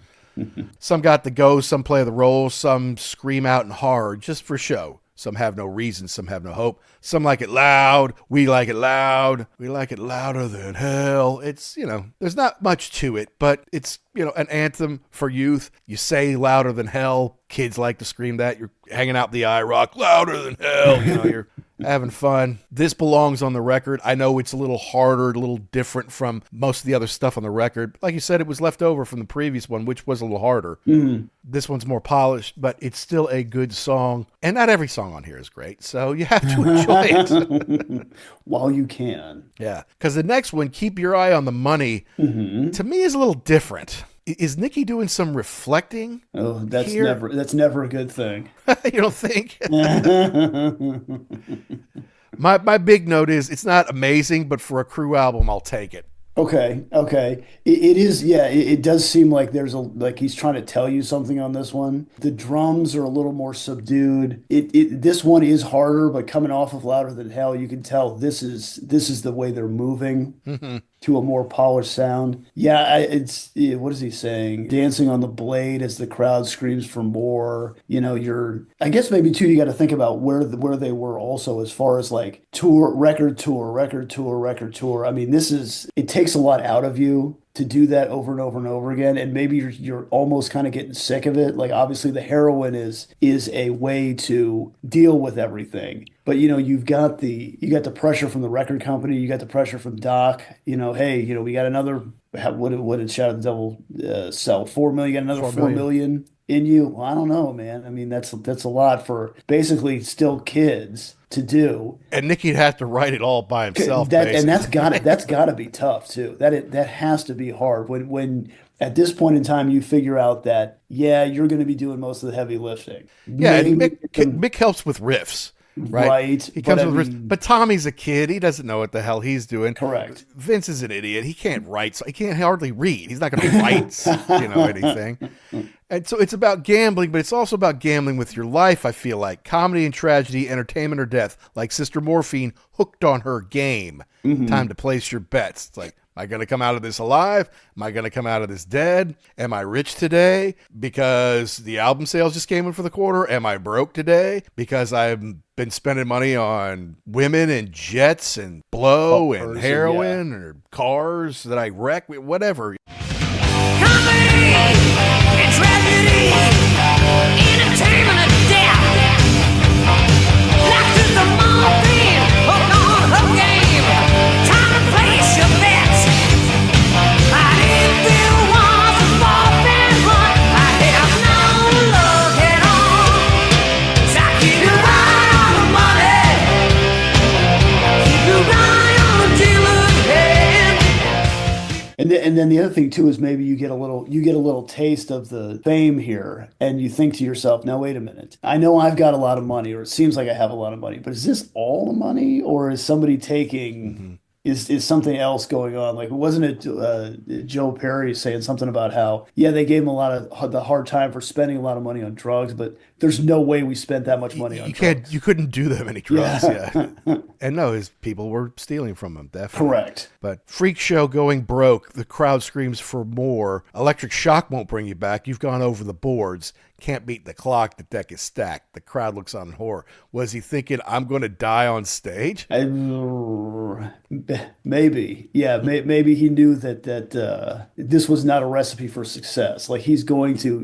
Some got the go, some play the role, some scream out in horror just for show. Some have no reason, some have no hope. Some like it loud, we like it loud. We like it louder than hell. It's, there's not much to it, but it's, an anthem for youth. You say louder than hell. Kids like to scream that. You're hanging out the eye rock, louder than hell. You're having fun. This belongs on the record. I know it's a little harder, a little different from most of the other stuff on the record. Like you said, it was left over from the previous one, which was a little harder. Mm-hmm. This one's more polished, but it's still a good song. And not every song on here is great, so you have to enjoy it. While you can. Yeah, because the next one, Keep Your Eye on the Money, to me is a little different. Is Nikki doing some reflecting? Oh, that's here? never a good thing. You don't think? My big note is it's not amazing, but for a Crue album, I'll take it. Okay. It is, yeah, it does seem like like he's trying to tell you something on this one. The drums are a little more subdued. This one is harder, but coming off of Louder Than Hell, you can tell this is the way they're moving to a more polished sound. Yeah, what is he saying? Dancing on the blade as the crowd screams for more. I guess maybe too, you got to think about where they were also as far as like record tour. I mean, it takes a lot out of you to do that over and over and over again, and maybe you're almost kind of getting sick of it. Like obviously the heroin is a way to deal with everything, but you got the pressure from the record company, you got the pressure from Doc. Hey, we got another. What did Shout at the Devil sell? 4 million. Another 4 million. in you. Well, I don't know, man. I mean, that's a lot for basically still kids to do. And Nicky'd have to write it all by himself. And that's gotta be tough too. That has to be hard when at this point in time you figure out that you're going to be doing most of the heavy lifting. Yeah, and Mick helps with riffs. Right. He comes with riffs. But Tommy's a kid. He doesn't know what the hell he's doing. Correct. Vince is an idiot. He can't write. So he can't hardly read. He's not going to write, anything. And so it's about gambling, but it's also about gambling with your life, I feel like. Comedy and tragedy, entertainment or death. Like Sister Morphine, hooked on her game. Mm-hmm. Time to place your bets. It's like, am I going to come out of this alive? Am I going to come out of this dead? Am I rich today because the album sales just came in for the quarter? Am I broke today because I've been spending money on women and jets and blow and heroin or cars that I wreck? Whatever. Comedy and tragedy, entertainment and death. Like the morphine, hooked on her game. Time to place your bets. I didn't feel once a morphine run. I have no luck at all. 'Cause I keep your eye on the money, keep your eye on the dealer's head. And then the other thing too is maybe you get a little taste of the fame here, and you think to yourself, now wait a minute, I know I've got a lot of money, or it seems like I have a lot of money, but is this all the money, or is somebody taking? Mm-hmm. Is something else going on? Like, wasn't it Joe Perry saying something about how, they gave him a lot of the hard time for spending a lot of money on drugs, but there's no way we spent that much money on drugs. You couldn't do that many drugs, And no, his people were stealing from him, definitely. Correct. But Freak Show going broke, the crowd screams for more. Electric shock won't bring you back. You've gone over the boards. Can't beat the clock. The deck is stacked. The crowd looks on in horror. Was he thinking, I'm going to die on stage? Maybe. Yeah, maybe he knew that this was not a recipe for success. Like you're going to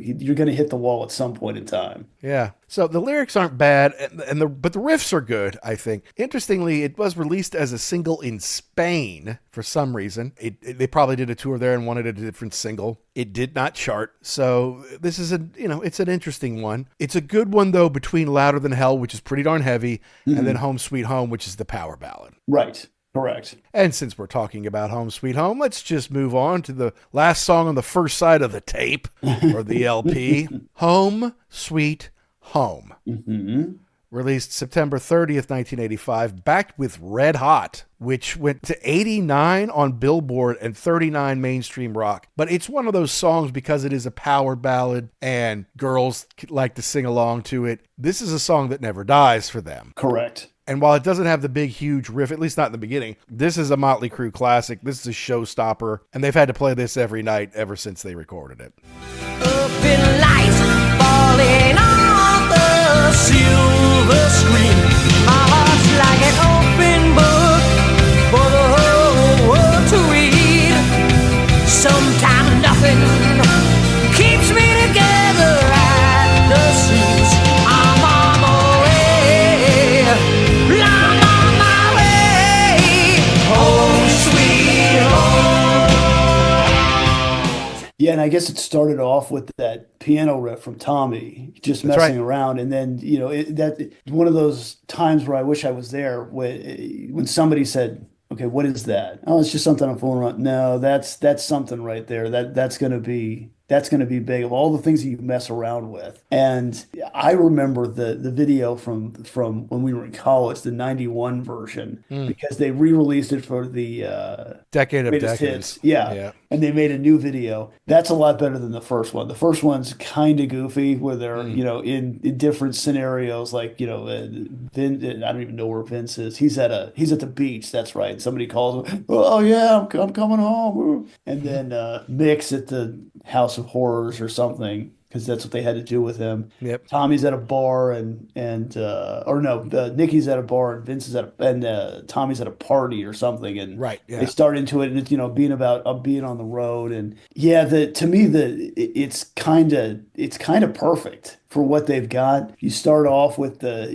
hit the wall at some point in time. Yeah. So the lyrics aren't bad, but the riffs are good, I think. Interestingly, it was released as a single in Spain for some reason. They probably did a tour there and wanted a different single. It did not chart. So this is it's an interesting one. It's a good one though, between Louder Than Hell, which is pretty darn heavy, and then Home Sweet Home, which is the power ballad. Right. Correct. And since we're talking about Home Sweet Home, let's just move on to the last song on the first side of the tape or the LP. Home Sweet Home. Mm-hmm. Released September 30th, 1985, backed with Red Hot, which went to 89 on Billboard and 39 mainstream rock. But it's one of those songs because it is a power ballad and girls like to sing along to it. This is a song that never dies for them. Correct. And while it doesn't have the big, huge riff, at least not in the beginning, this is a Motley Crue classic. This is a showstopper, and they've had to play this every night ever since they recorded it. Up in lights falling on the silver screen. My heart's like an open book for the whole world to read. Sometimes nothing keeps me together at the seams. I'm on my way. I'm on my way. Home sweet home. Yeah, and I guess it started off with that piano riff from Tommy, just messing around, and then that one of those times where I wish I was there when somebody said, "Okay, what is that?" Oh, it's just something I'm fooling around. No, that's something right there. That's gonna be big of all the things that you mess around with. And I remember the video from when we were in college, the '91 version, because they re-released it for the Decade of Greatest Decades. Hits. Yeah. And they made a new video. That's a lot better than the first one. The first one's kind of goofy, where they're in different scenarios. Like Vin, I don't even know where Vince is. He's at the beach. That's right. Somebody calls him. Oh yeah, I'm coming home. And then Mick's at the House of Horrors or something, because that's what they had to do with him. Yep. Tommy's at a bar Nikki's at a bar and Vince is Tommy's at a party or something, and they start into it, and it's being about being on the road, and to me it's kind of perfect. for what they've got. You start off with the,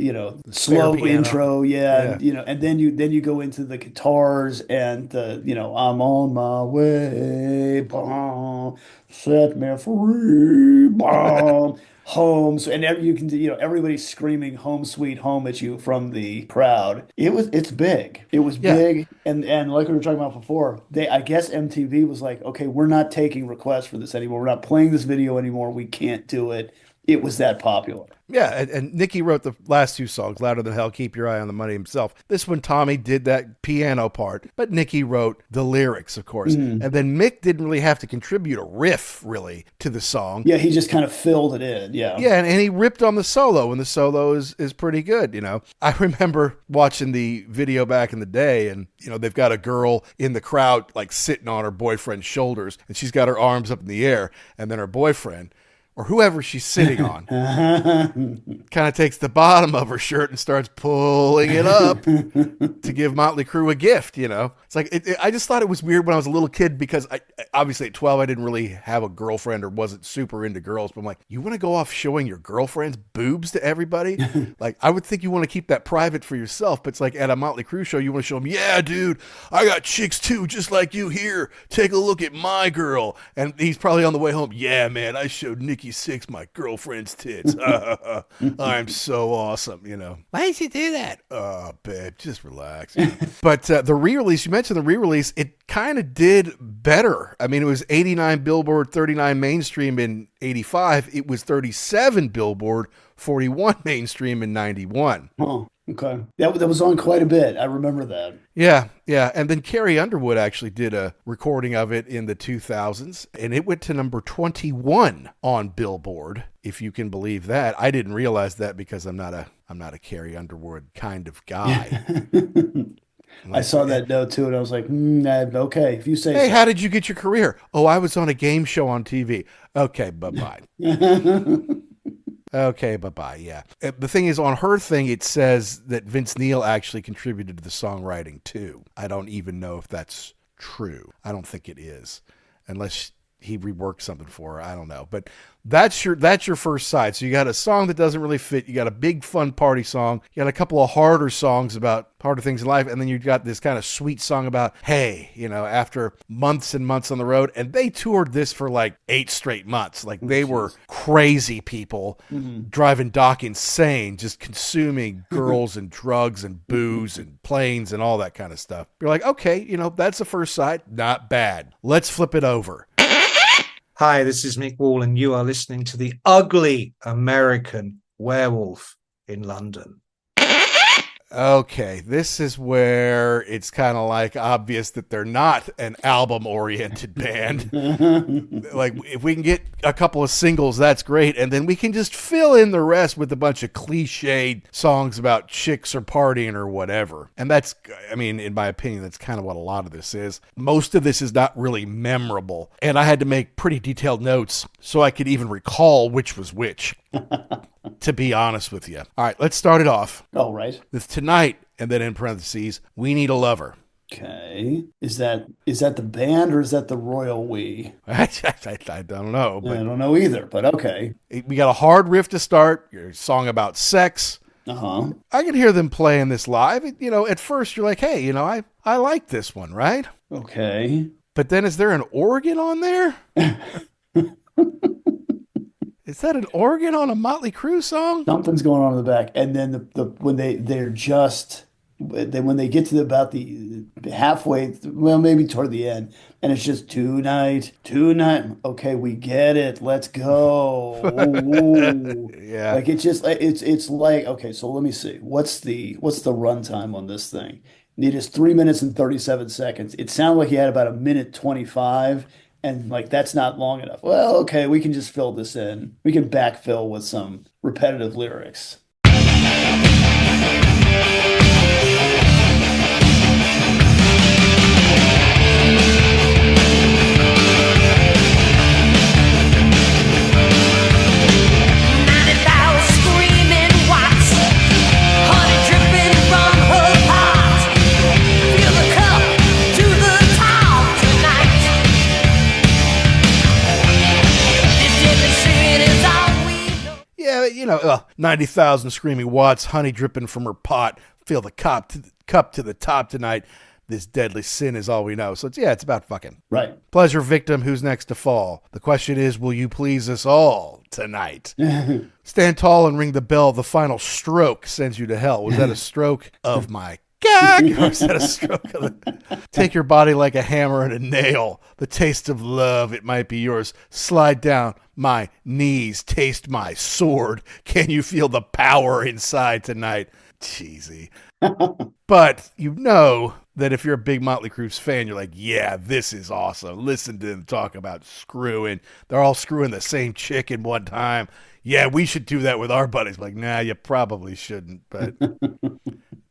slow piano. intro, Yeah. and then you go into the guitars and the, I'm on my way, bah, set me free, bah, home. So, and you can, everybody's screaming "Home Sweet Home" at you from the crowd. It's big. It was Yeah. big, and like we were talking about before, I guess MTV was like, okay, we're not taking requests for this anymore. We're not playing this video anymore. We can't do it. It was that popular. Yeah, and Nikki wrote the last two songs, Louder Than Hell, Keep Your Eye on the Money himself. This one, Tommy did that piano part, but Nikki wrote the lyrics, of course. And then Mick didn't really have to contribute a riff, really, to the song. Yeah, he just kind of filled it in, yeah. Yeah, and he ripped on the solo, and the solo is pretty good, I remember watching the video back in the day, and, they've got a girl in the crowd, like, sitting on her boyfriend's shoulders, and she's got her arms up in the air, and then her boyfriend, or whoever she's sitting on, kind of takes the bottom of her shirt and starts pulling it up to give Motley Crue a gift, It's like, I just thought it was weird when I was a little kid because obviously at 12, I didn't really have a girlfriend or wasn't super into girls. But I'm like, you want to go off showing your girlfriend's boobs to everybody? Like, I would think you want to keep that private for yourself. But it's like at a Motley Crue show, you want to show them, yeah, dude, I got chicks too, just like you here. Take a look at my girl. And he's probably on the way home. Yeah, man, I showed Nikki Sixx my girlfriend's tits. I'm so awesome, Why did you do that? Oh, babe, just relax. But the re-release, you mentioned the re-release, it kind of did better. I mean, it was 89 Billboard, 39 mainstream in 85. It was 37 Billboard, 41 mainstream in 91. Oh, okay. That was on quite a bit. I remember that. Yeah. And then Carrie Underwood actually did a recording of it in the 2000s, and it went to number 21 on Billboard, if you can believe that. I didn't realize that because I'm not a Carrie Underwood kind of guy. I saw that note too, and I was like, okay, if you say hey, so. how did you get your career? Oh, I was on a game show on TV. Okay, bye-bye. Okay, bye-bye, yeah. The thing is, on her thing, it says that Vince Neil actually contributed to the songwriting, too. I don't even know if that's true. I don't think it is, unless he reworked something for her. I don't know. But that's your first side. So you got a song that doesn't really fit. You got a big, fun party song. You got a couple of harder songs about harder things in life. And then you got this kind of sweet song about, hey, after months and months on the road. And they toured this for like 8 straight months. Like they were crazy people driving Doc insane, just consuming girls and drugs and booze and planes and all that kind of stuff. You're like, okay, that's the first side. Not bad. Let's flip it over. Hi, this is Mick Wall, and you are listening to the ugly American Werewolf in London. Okay, this is where it's kind of like obvious that they're not an album-oriented band. Like, if we can get a couple of singles, that's great, and then we can just fill in the rest with a bunch of cliched songs about chicks or partying or whatever. And that's, I mean, in my opinion, that's kind of what a lot of this is. Most of this is not really memorable, and I had to make pretty detailed notes so I could even recall which was which. To be honest with you. All right, let's start it off. All right. With Tonight, and then in parentheses, We Need a Lover. Okay. Is that the band or is that the Royal We? I don't know. But I don't know either, but okay. We got a hard riff to start, your song about sex. Uh-huh. I can hear them playing this live. At first you're like, hey, I like this one, right? Okay. But then is there an organ on there? Is that an organ on a Motley Crue song? Something's going on in the back, and then when they get to about the halfway, well, maybe toward the end, and it's just tonight. Okay, we get it. Let's go. Ooh. Yeah. Like it's like, okay. So let me see. What's the runtime on this thing? It is 3 minutes and 37 seconds. It sounded like he had about 1:25. And like, that's not long enough. Well, okay, we can just fill this in. We can backfill with some repetitive lyrics. yeah, 90,000 screaming watts, honey dripping from her pot. Fill the cup to the top tonight. This deadly sin is all we know. So it's about fucking. Right. Pleasure victim, who's next to fall? The question is, will you please us all tonight? Stand tall and ring the bell. The final stroke sends you to hell. Was that a stroke of my gag? Or is that a stroke of the... Take your body like a hammer and a nail. The taste of love, it might be yours. Slide down my knees. Taste my sword. Can you feel the power inside tonight? Cheesy. But you know that if you're a big Motley Crue fan, you're like, yeah, this is awesome. Listen to them talk about screwing. They're all screwing the same chick in one time. Yeah, we should do that with our buddies. Like, nah, you probably shouldn't, but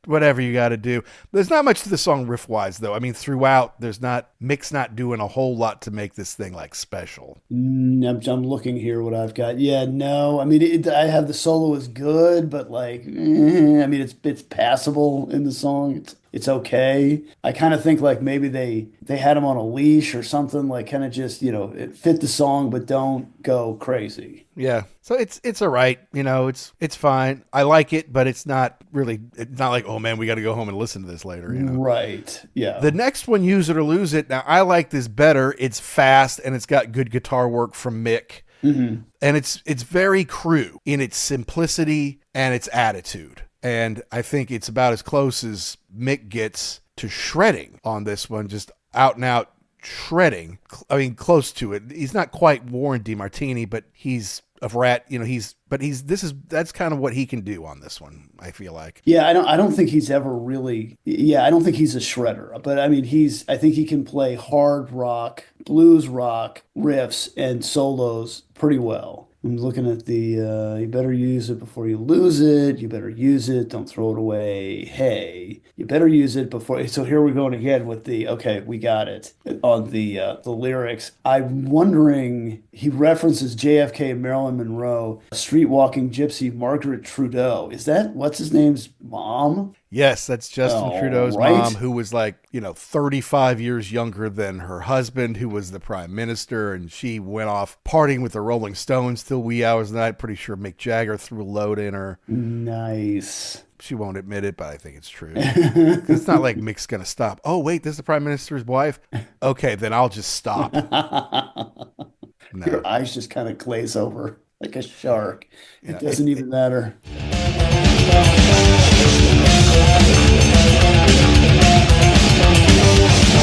whatever you got to do. There's not much to the song riff-wise, though. I mean, throughout, Mick's not doing a whole lot to make this thing, like, special. I'm looking here what I've got. Yeah, no. I mean, I have the solo is good, but, like, I mean, it's passable in the song. It's okay. I kind of think like maybe they had him on a leash or something, like kind of just, it fit the song, but don't go crazy. Yeah. So it's all right. It's fine. I like it, but it's not like, oh man, we got to go home and listen to this later. Right. Yeah. The next one, Use It or Lose It. Now I like this better. It's fast and it's got good guitar work from Mick. Mm-hmm. And it's very Crue in its simplicity and its attitude. And I think it's about as close as Mick gets to shredding on this one, just out and out shredding. I mean, close to it. He's not quite Warren DeMartini, but he's a rat, that's kind of what he can do on this one, I feel like. Yeah, I don't think he's ever really, I don't think he's a shredder, but I mean, I think he can play hard rock, blues rock, riffs, and solos pretty well. I'm looking at the, you better use it before you lose it. You better use it. Don't throw it away. Hey, you better use it before. So here we're going again with okay, we got it on the lyrics. I'm wondering, he references JFK, Marilyn Monroe, street walking gypsy, Margaret Trudeau. Is that, what's his name's mom? Yes, that's Justin Trudeau's mom, who was 35 years younger than her husband, who was the prime minister, and she went off partying with the Rolling Stones till wee hours of the night. Pretty sure Mick Jagger threw a load in her. Nice. She won't admit it, but I think it's true. It's not like Mick's going to stop. Oh, wait, this is the prime minister's wife? Okay, then I'll just stop. No. Your eyes just kind of glaze over like a shark. It doesn't even matter.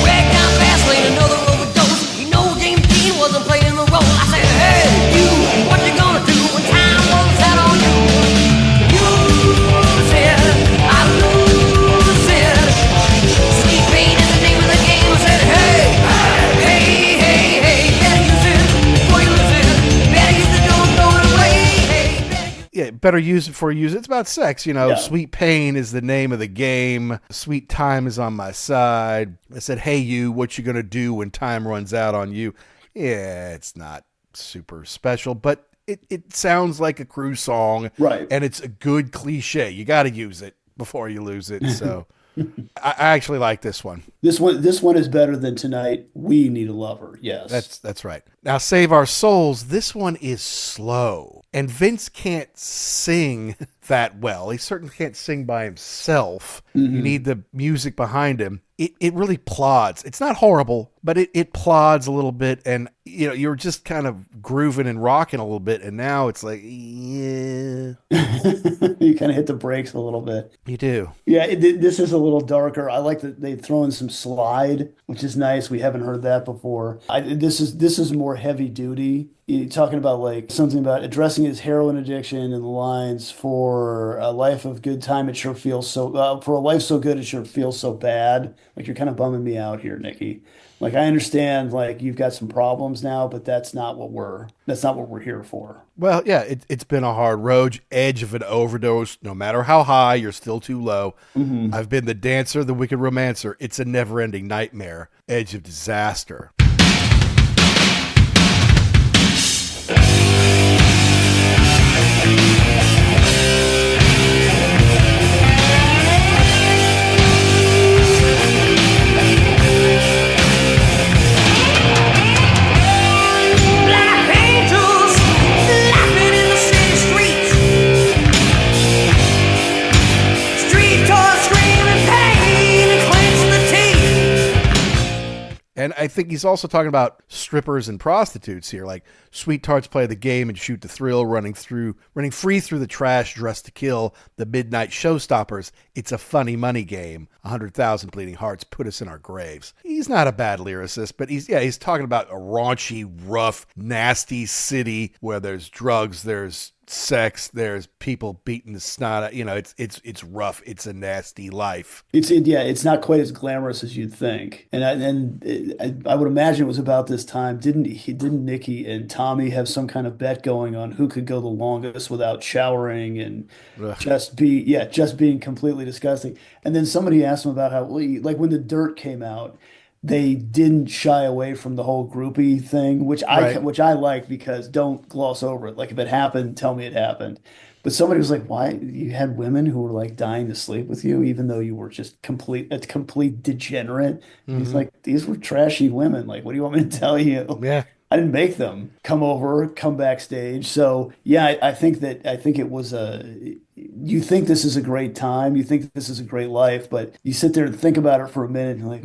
Ragged down fast lane, another overdose. James Dean wasn't playing the role. I said, hey, you, what you gonna do when time runs out on you? Use it, I lose it. Sweet pain is the name of the game. I said, hey, better use it before you lose it. Better use it, don't throw it away. Yeah, better use it before you use it. It's about sex, Sweet pain is the name of the game. Sweet time is on my side. I said, hey, you, what you gonna do when time runs out on you? Yeah, it's not super special, but it sounds like a Crue song. Right. And it's a good cliche. You got to use it before you lose it. So I actually like this one. This one is better than Tonight We Need a Lover. Yes. That's right. Now, Save Our Souls. This one is slow. And Vince can't sing that well. He certainly can't sing by himself. Mm-hmm. You need the music behind him. It really plods. It's not horrible, but it plods a little bit. And, you're just kind of grooving and rocking a little bit. And now it's like, yeah. You kind of hit the brakes a little bit. You do. Yeah, this is a little darker. I like that they throw in some slide, which is nice. We haven't heard that before. This is more heavy duty. You're talking about something about addressing his heroin addiction and the lines, for a life of good time, it sure feels so, for a life so good, it sure feels so bad. You're kind of bumming me out here, Nikki. I understand, you've got some problems now, but that's not what we're here for. Well, yeah, it's been a hard road, edge of an overdose. No matter how high, you're still too low. Mm-hmm. I've been the dancer, the wicked romancer. It's a never-ending nightmare, edge of disaster. Black angels laughing in the city streets. I think he's also talking about strippers and prostitutes here. Like, sweet tarts play the game and shoot the thrill, running free through the trash, dressed to kill, the midnight showstoppers. It's a funny money game. 100,000 bleeding hearts put us in our graves. He's not a bad lyricist, but he's talking about a raunchy, rough, nasty city where there's drugs, there's sex, there's people beating the snot out. It's rough. It's a nasty life. It's not quite as glamorous as you'd think. And I would imagine it was about this time. Didn't Nikki and Tommy have some kind of bet going on who could go the longest without showering and just being completely disgusting? And then somebody asked him about how, like, when The Dirt came out, they didn't shy away from the whole groupie thing, which I like, because don't gloss over it. Like, if it happened, tell me it happened. But somebody was like, "Why you had women who were like dying to sleep with you, even though you were just a complete degenerate?" He's like, "These were trashy women. Like, what do you want me to tell you?" Yeah. I didn't make them come backstage. So yeah, I think it was you think this is a great time, you think this is a great life, but you sit there and think about it for a minute and you're like,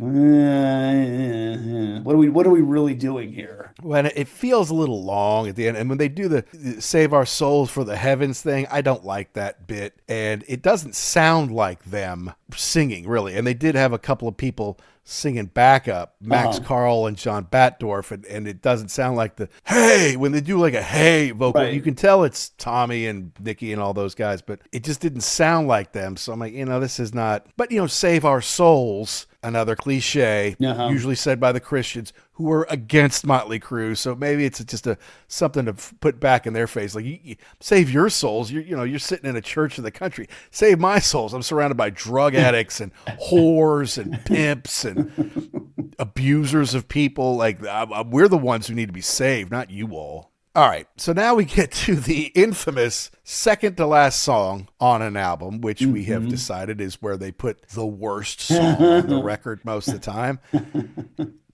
what are we really doing here? When it feels a little long at the end, and when they do the save our souls for the heavens thing, I don't like that bit, and it doesn't sound like them singing really. And they did have a couple of people singing backup, Max Carl and John Batdorf, and it doesn't sound like the hey, when they do like a hey vocal, Right. You can tell it's Tommy and Nikki and all those guys, but it just didn't sound like them. So I'm like, this is not, but save our souls, another cliche, usually said by the Christians who are against Motley Crue. So maybe it's just something to put back in their face. Like, you save your souls. You're sitting in a church in the country. Save my souls. I'm surrounded by drug addicts and whores and pimps and abusers of people. Like, we're the ones who need to be saved, not you all. All right, so now we get to the infamous second to last song on an album, which we have decided is where they put the worst song on the record most of the time.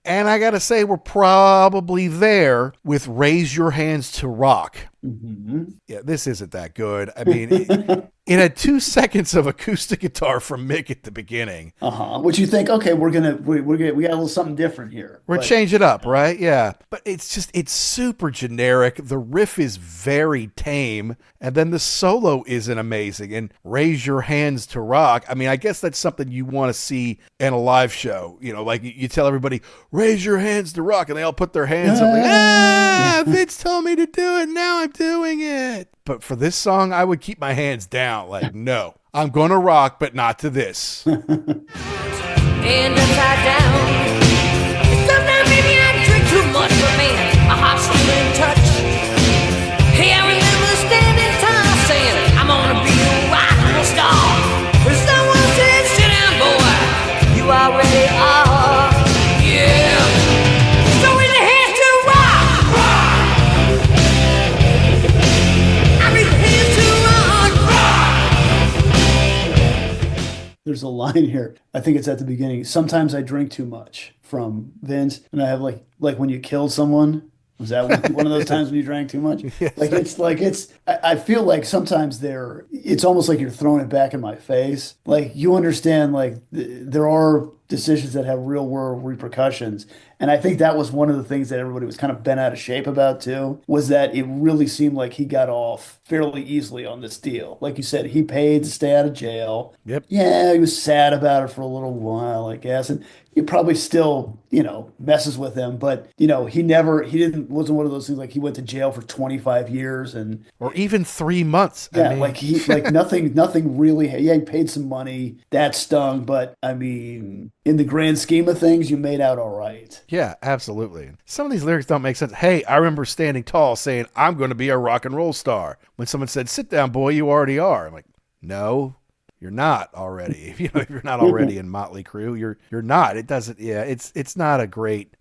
And I got to say, we're probably there with Raise Your Hands to Rock. Yeah, this isn't that good. I mean, it had 2 seconds of acoustic guitar from Mick at the beginning. Which you think, okay, we got a little something different here. We're gonna change it up, right? Yeah. But it's super generic. The riff is very tame, and then the solo isn't amazing. And Raise Your Hands to Rock. I mean, I guess that's something you want to see in a live show. Like you tell everybody, raise your hands to rock, and they all put their hands up like, Vince told me to do it, now I'm doing it. But for this song, I would keep my hands down. Like, no, I'm going to rock, but not to this. And upside down. Sometimes maybe I drink too much, but man, my heart's still in touch. Hey, I remember standing tall saying, I'm gonna be a rock and roll star. But someone said, sit down, boy, you already are. Yeah. So in the hands to rock. I raise the hands to rock. There's a line here. I think it's at the beginning. Sometimes I drink too much, from Vince, and I have like when you killed someone. Was that one of those times when you drank too much? Yes. I feel like sometimes it's almost like you're throwing it back in my face. Like, you understand, like, there are decisions that have real world repercussions. And I think that was one of the things that everybody was kind of bent out of shape about too, was that it really seemed like he got off fairly easily on this deal. Like you said, he paid to stay out of jail. Yep. Yeah, he was sad about it for a little while, I guess. And he probably still, messes with him, but wasn't one of those things like he went to jail for 25 years or even 3 months. Yeah, I mean, nothing really. Yeah, he paid some money. That stung, but I mean, in the grand scheme of things, you made out all right. Yeah, absolutely. Some of these lyrics don't make sense. Hey, I remember standing tall saying, I'm going to be a rock and roll star. When someone said, sit down, boy, you already are. I'm like, no, you're not already. If you're not already in Motley Crue, you're not. It doesn't. Yeah, it's not a great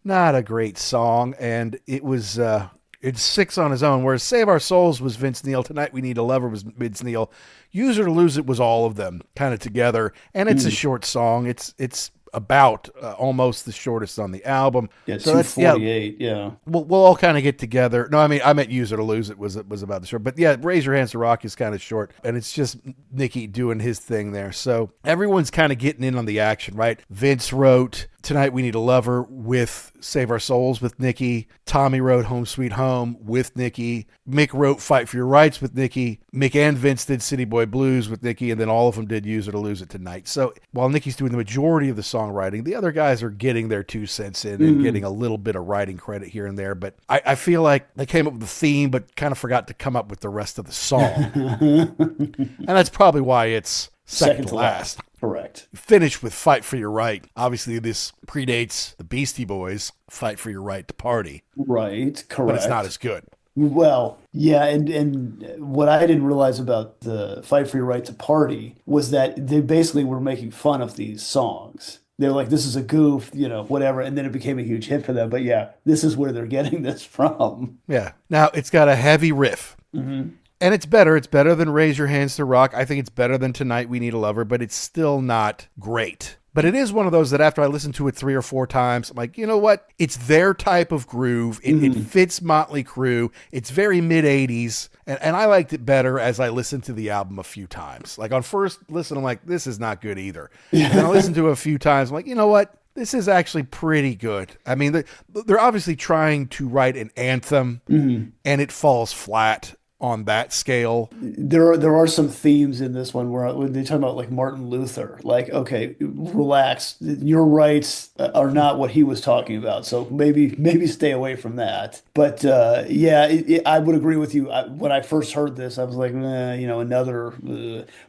song, and it was. It's Sixx on his own, whereas Save Our Souls was Vince Neil. Tonight We Need a Lover was Vince Neil. Use It or Lose It was all of them kind of together, and it's a short song. It's about almost the shortest on the album. Yeah, so 2:48. Yeah. We'll all kind of get together. No, I meant Use It or Lose It was about the short. But yeah, Raise Your Hands to Rock is kind of short, and it's just Nikki doing his thing there. So everyone's kind of getting in on the action, right? Vince wrote Tonight We Need a Lover with Save Our Souls with Nikki. Tommy wrote Home Sweet Home with Nikki. Mick wrote Fight for Your Rights with Nikki. Mick and Vince did City Boy Blues with Nikki, and then all of them did Use It or Lose It Tonight. So while Nikki's doing the majority of the songwriting, the other guys are getting their 2 cents in and getting a little bit of writing credit here and there. But I feel like they came up with the theme, but kind of forgot to come up with the rest of the song. And that's probably why it's second to last. Correct. Finish with Fight for Your Right. Obviously, this predates the Beastie Boys' Fight for Your Right to Party. Right, correct. But it's not as good. Well, yeah, and what I didn't realize about the Fight for Your Right to Party was that they basically were making fun of these songs. They're like, this is a goof, whatever, and then it became a huge hit for them. But yeah, this is where they're getting this from. Yeah. Now, it's got a heavy riff. Mm-hmm. And it's better. It's better than Raise Your Hands to Rock. I think it's better than Tonight We Need a Lover, but it's still not great. But it is one of those that after I listen to it 3 or 4 times, I'm like, you know what? It's their type of groove. It fits Motley Crue. It's very mid-'80s. And I liked it better as I listened to the album a few times. Like on first listen, I'm like, this is not good either. And then I listened to it a few times. I'm like, you know what? This is actually pretty good. I mean, they're obviously trying to write an anthem, and it falls flat on that scale. There are some themes in this one where when they talk about like Martin Luther, like, okay, relax, your rights are not what he was talking about, so maybe stay away from that. But I would agree with you. When I first heard this, I was like, another.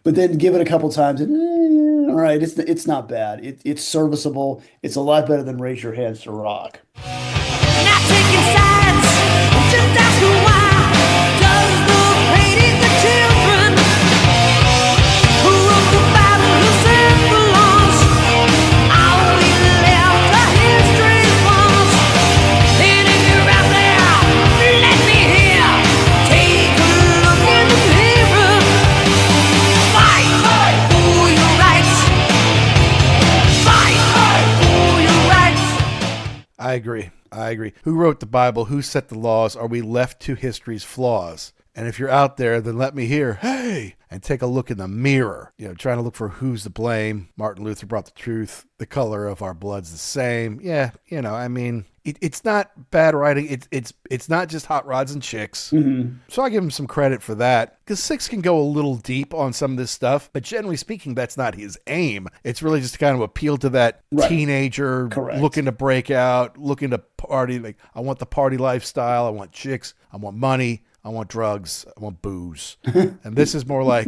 But then give it a couple times, and all right, it's not bad. It's serviceable. It's a lot better than Raise Your Hands to Rock. Not taking sides, just asking why. Does the painting the children? Who wrote the Bible? Who said the laws? All we left are history's ones. And if you're out there, let me hear. Take a look in the mirror. Fight for your rights. Fight for your rights. I agree. Who wrote the Bible? Who set the laws? Are we left to history's flaws? And if you're out there, then let me hear, hey, and take a look in the mirror. Trying to look for who's to blame. Martin Luther brought the truth. The color of our blood's the same. Yeah, I mean, it's not bad writing. It's not just hot rods and chicks. Mm-hmm. So I give him some credit for that. Because Sixx can go a little deep on some of this stuff, but generally speaking, that's not his aim. It's really just to kind of appeal to that teenager looking to break out, looking to party. Like, I want the party lifestyle. I want chicks. I want money. I want drugs. I want booze. And this is more like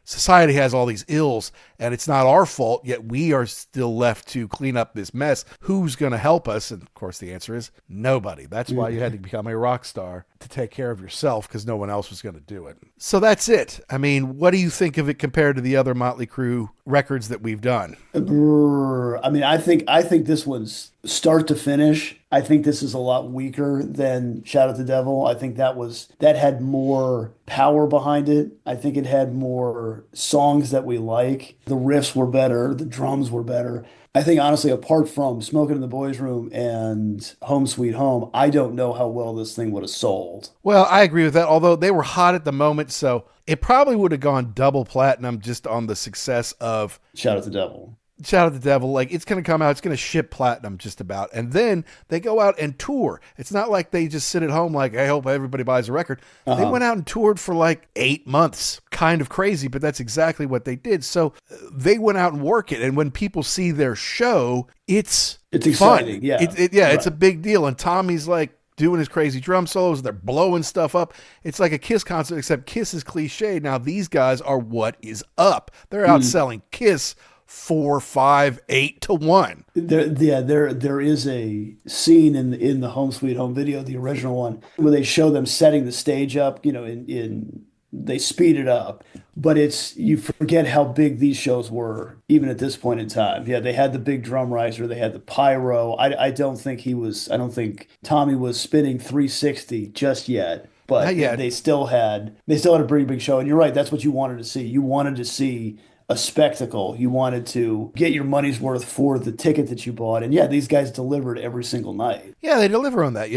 society has all these ills and it's not our fault, yet we are still left to clean up this mess. Who's going to help us? And of course, the answer is nobody. That's why you had to become a rock star, to take care of yourself, because no one else was going to do it. So that's it. I mean, what do you think of it compared to the other Motley Crue records that we've done? I mean, I think this one's start to finish. I think this is a lot weaker than Shout at the Devil. I think that had more power behind it. I think it had more songs that we like. The riffs were better. The drums were better. I think, honestly, apart from Smokin' in the Boys' Room and Home Sweet Home, I don't know how well this thing would have sold. Well, I agree with that, although they were hot at the moment, so it probably would have gone double platinum just on the success of Shout at the Devil. Shout at the Devil. Like, it's going to come out, it's going to ship platinum just about. And then they go out and tour. It's not like they just sit at home like, I hope everybody buys a record. They went out and toured for like 8 months. Kind of crazy, but that's exactly what they did. So they went out and work it. And when people see their show, it's exciting. Fun. Yeah. It's a big deal. And Tommy's like doing his crazy drum solos. They're blowing stuff up. It's like a Kiss concert, except Kiss is cliche. Now these guys are what is up. They're out selling Kiss 4, 5, 8 to 1. There is a scene in the Home Sweet Home video, the original one, where they show them setting the stage up. They speed it up, but you forget how big these shows were even at this point in time. Yeah, they had the big drum riser, they had the pyro. I don't think Tommy was spinning 360 just yet. But they still had a pretty big show. And you're right, that's what you wanted to see. You wanted to see a spectacle. You wanted to get your money's worth for the ticket that you bought. And yeah, these guys delivered every single night. Yeah, they deliver on that.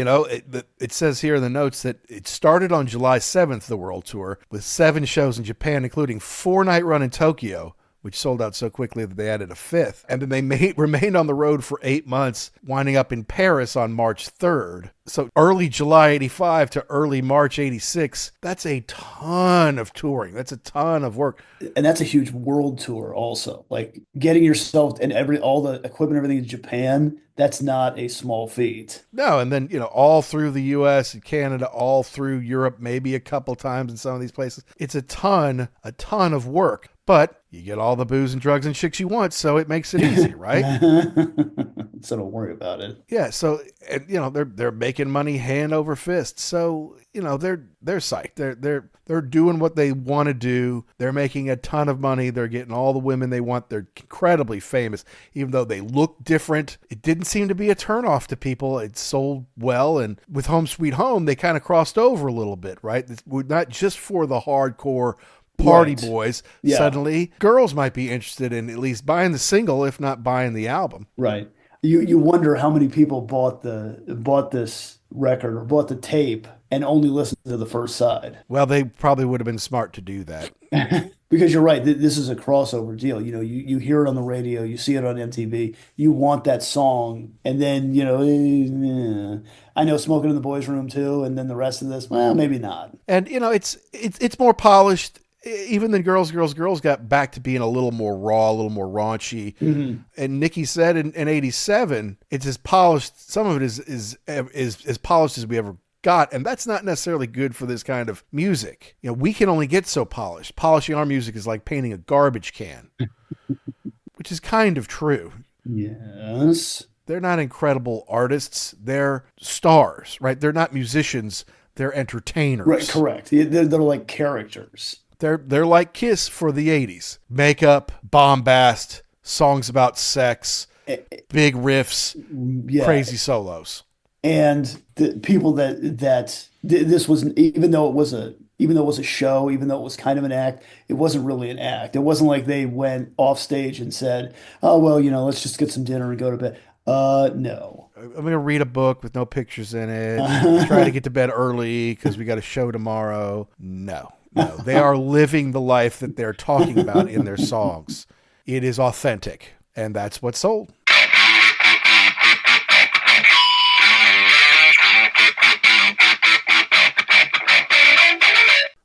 It says here in the notes that it started on July 7th, the world tour, with 7 shows in Japan, including 4-night run in Tokyo, which sold out so quickly that they added a fifth. And then they remained on the road for 8 months, winding up in Paris on March 3rd. So early July 85 to early March 86, that's a ton of touring. That's a ton of work. And that's a huge world tour also. Like getting yourself and all the equipment, everything in Japan, that's not a small feat. No, and then, all through the US and Canada, all through Europe, maybe a couple times in some of these places. It's a ton of work. But you get all the booze and drugs and chicks you want, so it makes it easy, right? So don't worry about it. Yeah, so they're making money hand over fist. So, they're psyched. They're doing what they want to do. They're making a ton of money. They're getting all the women they want. They're incredibly famous, even though they look different. It didn't seem to be a turnoff to people. It sold well, and with Home Sweet Home, they kind of crossed over a little bit, right? It's not just for the hardcore party boys. Yeah. Suddenly girls might be interested in at least buying the single, if not buying the album. Right. You wonder how many people bought this record or bought the tape and only listened to the first side. Well, they probably would have been smart to do that. Because you're right, this is a crossover deal. You hear it on the radio, you see it on MTV, you want that song, and then I know Smokin' in the Boys' Room too, and then the rest of this, well, maybe not. And it's more polished. Even the girls got back to being a little more raw, a little more raunchy. Mm-hmm. And Nikki said in 87, it's as polished. Some of it is as polished as we ever got. And that's not necessarily good for this kind of music. We can only get so polished. Polishing our music is like painting a garbage can, which is kind of true. Yes. They're not incredible artists. They're stars, right? They're not musicians. They're entertainers. Right, correct. They're like characters. They're like Kiss for the 80s. Makeup, bombast, songs about sex, big riffs, crazy solos. And the people that this was, even though it was a show, even though it was kind of an act, it wasn't really an act. It wasn't like they went off stage and said, "Oh, well, let's just get some dinner and go to bed." No. I'm going to read a book with no pictures in it. Try to get to bed early because we got a show tomorrow. No, they are living the life that they're talking about in their songs. It is authentic, and that's what sold.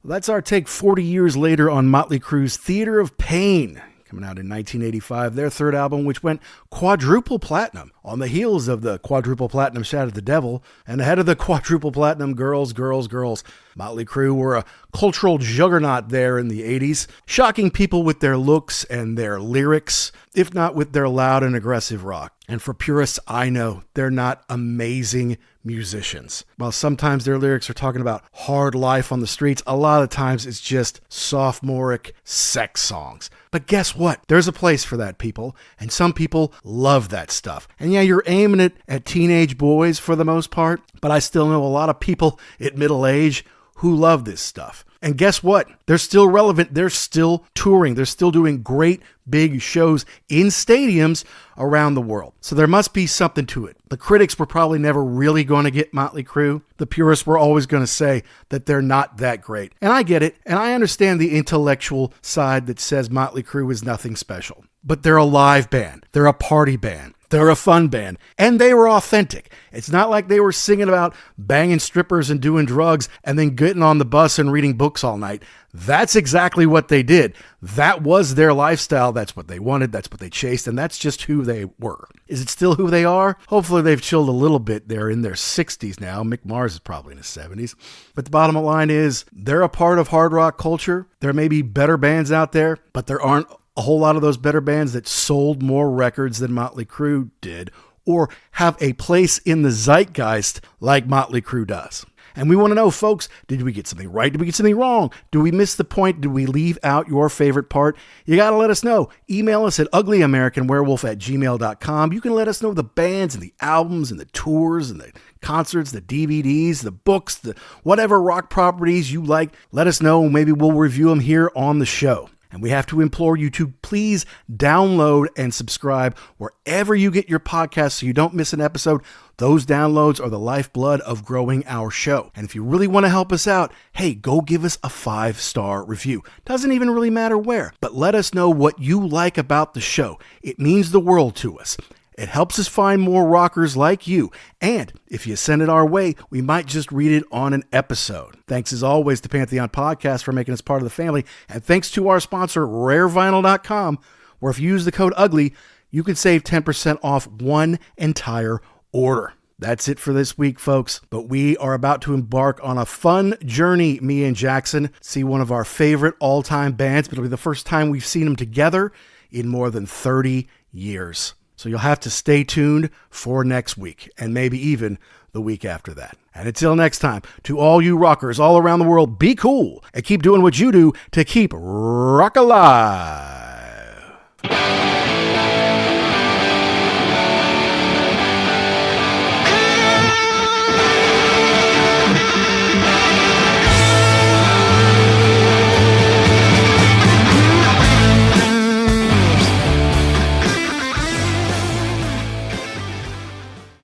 That's our take 40 years later on Motley Crue's Theater of Pain, coming out in 1985, their third album, which went quadruple platinum on the heels of the quadruple platinum Shout at the Devil and ahead of the quadruple platinum Girls, Girls, Girls. Motley Crue were a cultural juggernaut there in the 80s, shocking people with their looks and their lyrics, if not with their loud and aggressive rock. And for purists, I know they're not amazing musicians. While sometimes their lyrics are talking about hard life on the streets, a lot of times it's just sophomoric sex songs. But guess what? There's a place for that, people. And some people love that stuff. And yeah, you're aiming it at teenage boys for the most part, but I still know a lot of people at middle age who love this stuff. And guess what? They're still relevant. They're still touring. They're still doing great big shows in stadiums around the world. So there must be something to it. The critics were probably never really going to get Motley Crue. The purists were always going to say that they're not that great. And I get it. And I understand the intellectual side that says Motley Crue is nothing special. But they're a live band. They're a party band. They're a fun band, and they were authentic. It's not like they were singing about banging strippers and doing drugs and then getting on the bus and reading books all night. That's exactly what they did. That was their lifestyle. That's what they wanted. That's what they chased, and that's just who they were. Is it still who they are? Hopefully they've chilled a little bit. They're in their 60s now. Mick Mars is probably in his 70s. But the bottom line is they're a part of hard rock culture. There may be better bands out there, but there aren't a whole lot of those better bands that sold more records than Motley Crue did or have a place in the zeitgeist like Motley Crue does. And we want to know, folks, did we get something right? Did we get something wrong? Did we miss the point? Did we leave out your favorite part? You got to let us know. Email us at uglyamericanwerewolf@gmail.com. You can let us know the bands and the albums and the tours and the concerts, the DVDs, the books, the whatever rock properties you like. Let us know. Maybe we'll review them here on the show. And we have to implore you to please download and subscribe wherever you get your podcasts so you don't miss an episode. Those downloads are the lifeblood of growing our show. And if you really want to help us out, hey, go give us a 5-star review. Doesn't even really matter where, but let us know what you like about the show. It means the world to us. It helps us find more rockers like you. And if you send it our way, we might just read it on an episode. Thanks as always to Pantheon Podcast for making us part of the family. And thanks to our sponsor, rarevinyl.com, where if you use the code UGLY, you can save 10% off one entire order. That's it for this week, folks. But we are about to embark on a fun journey, me and Jackson. See one of our favorite all-time bands, but it'll be the first time we've seen them together in more than 30 years. So you'll have to stay tuned for next week, and maybe even the week after that. And until next time, to all you rockers all around the world, be cool and keep doing what you do to keep rock alive.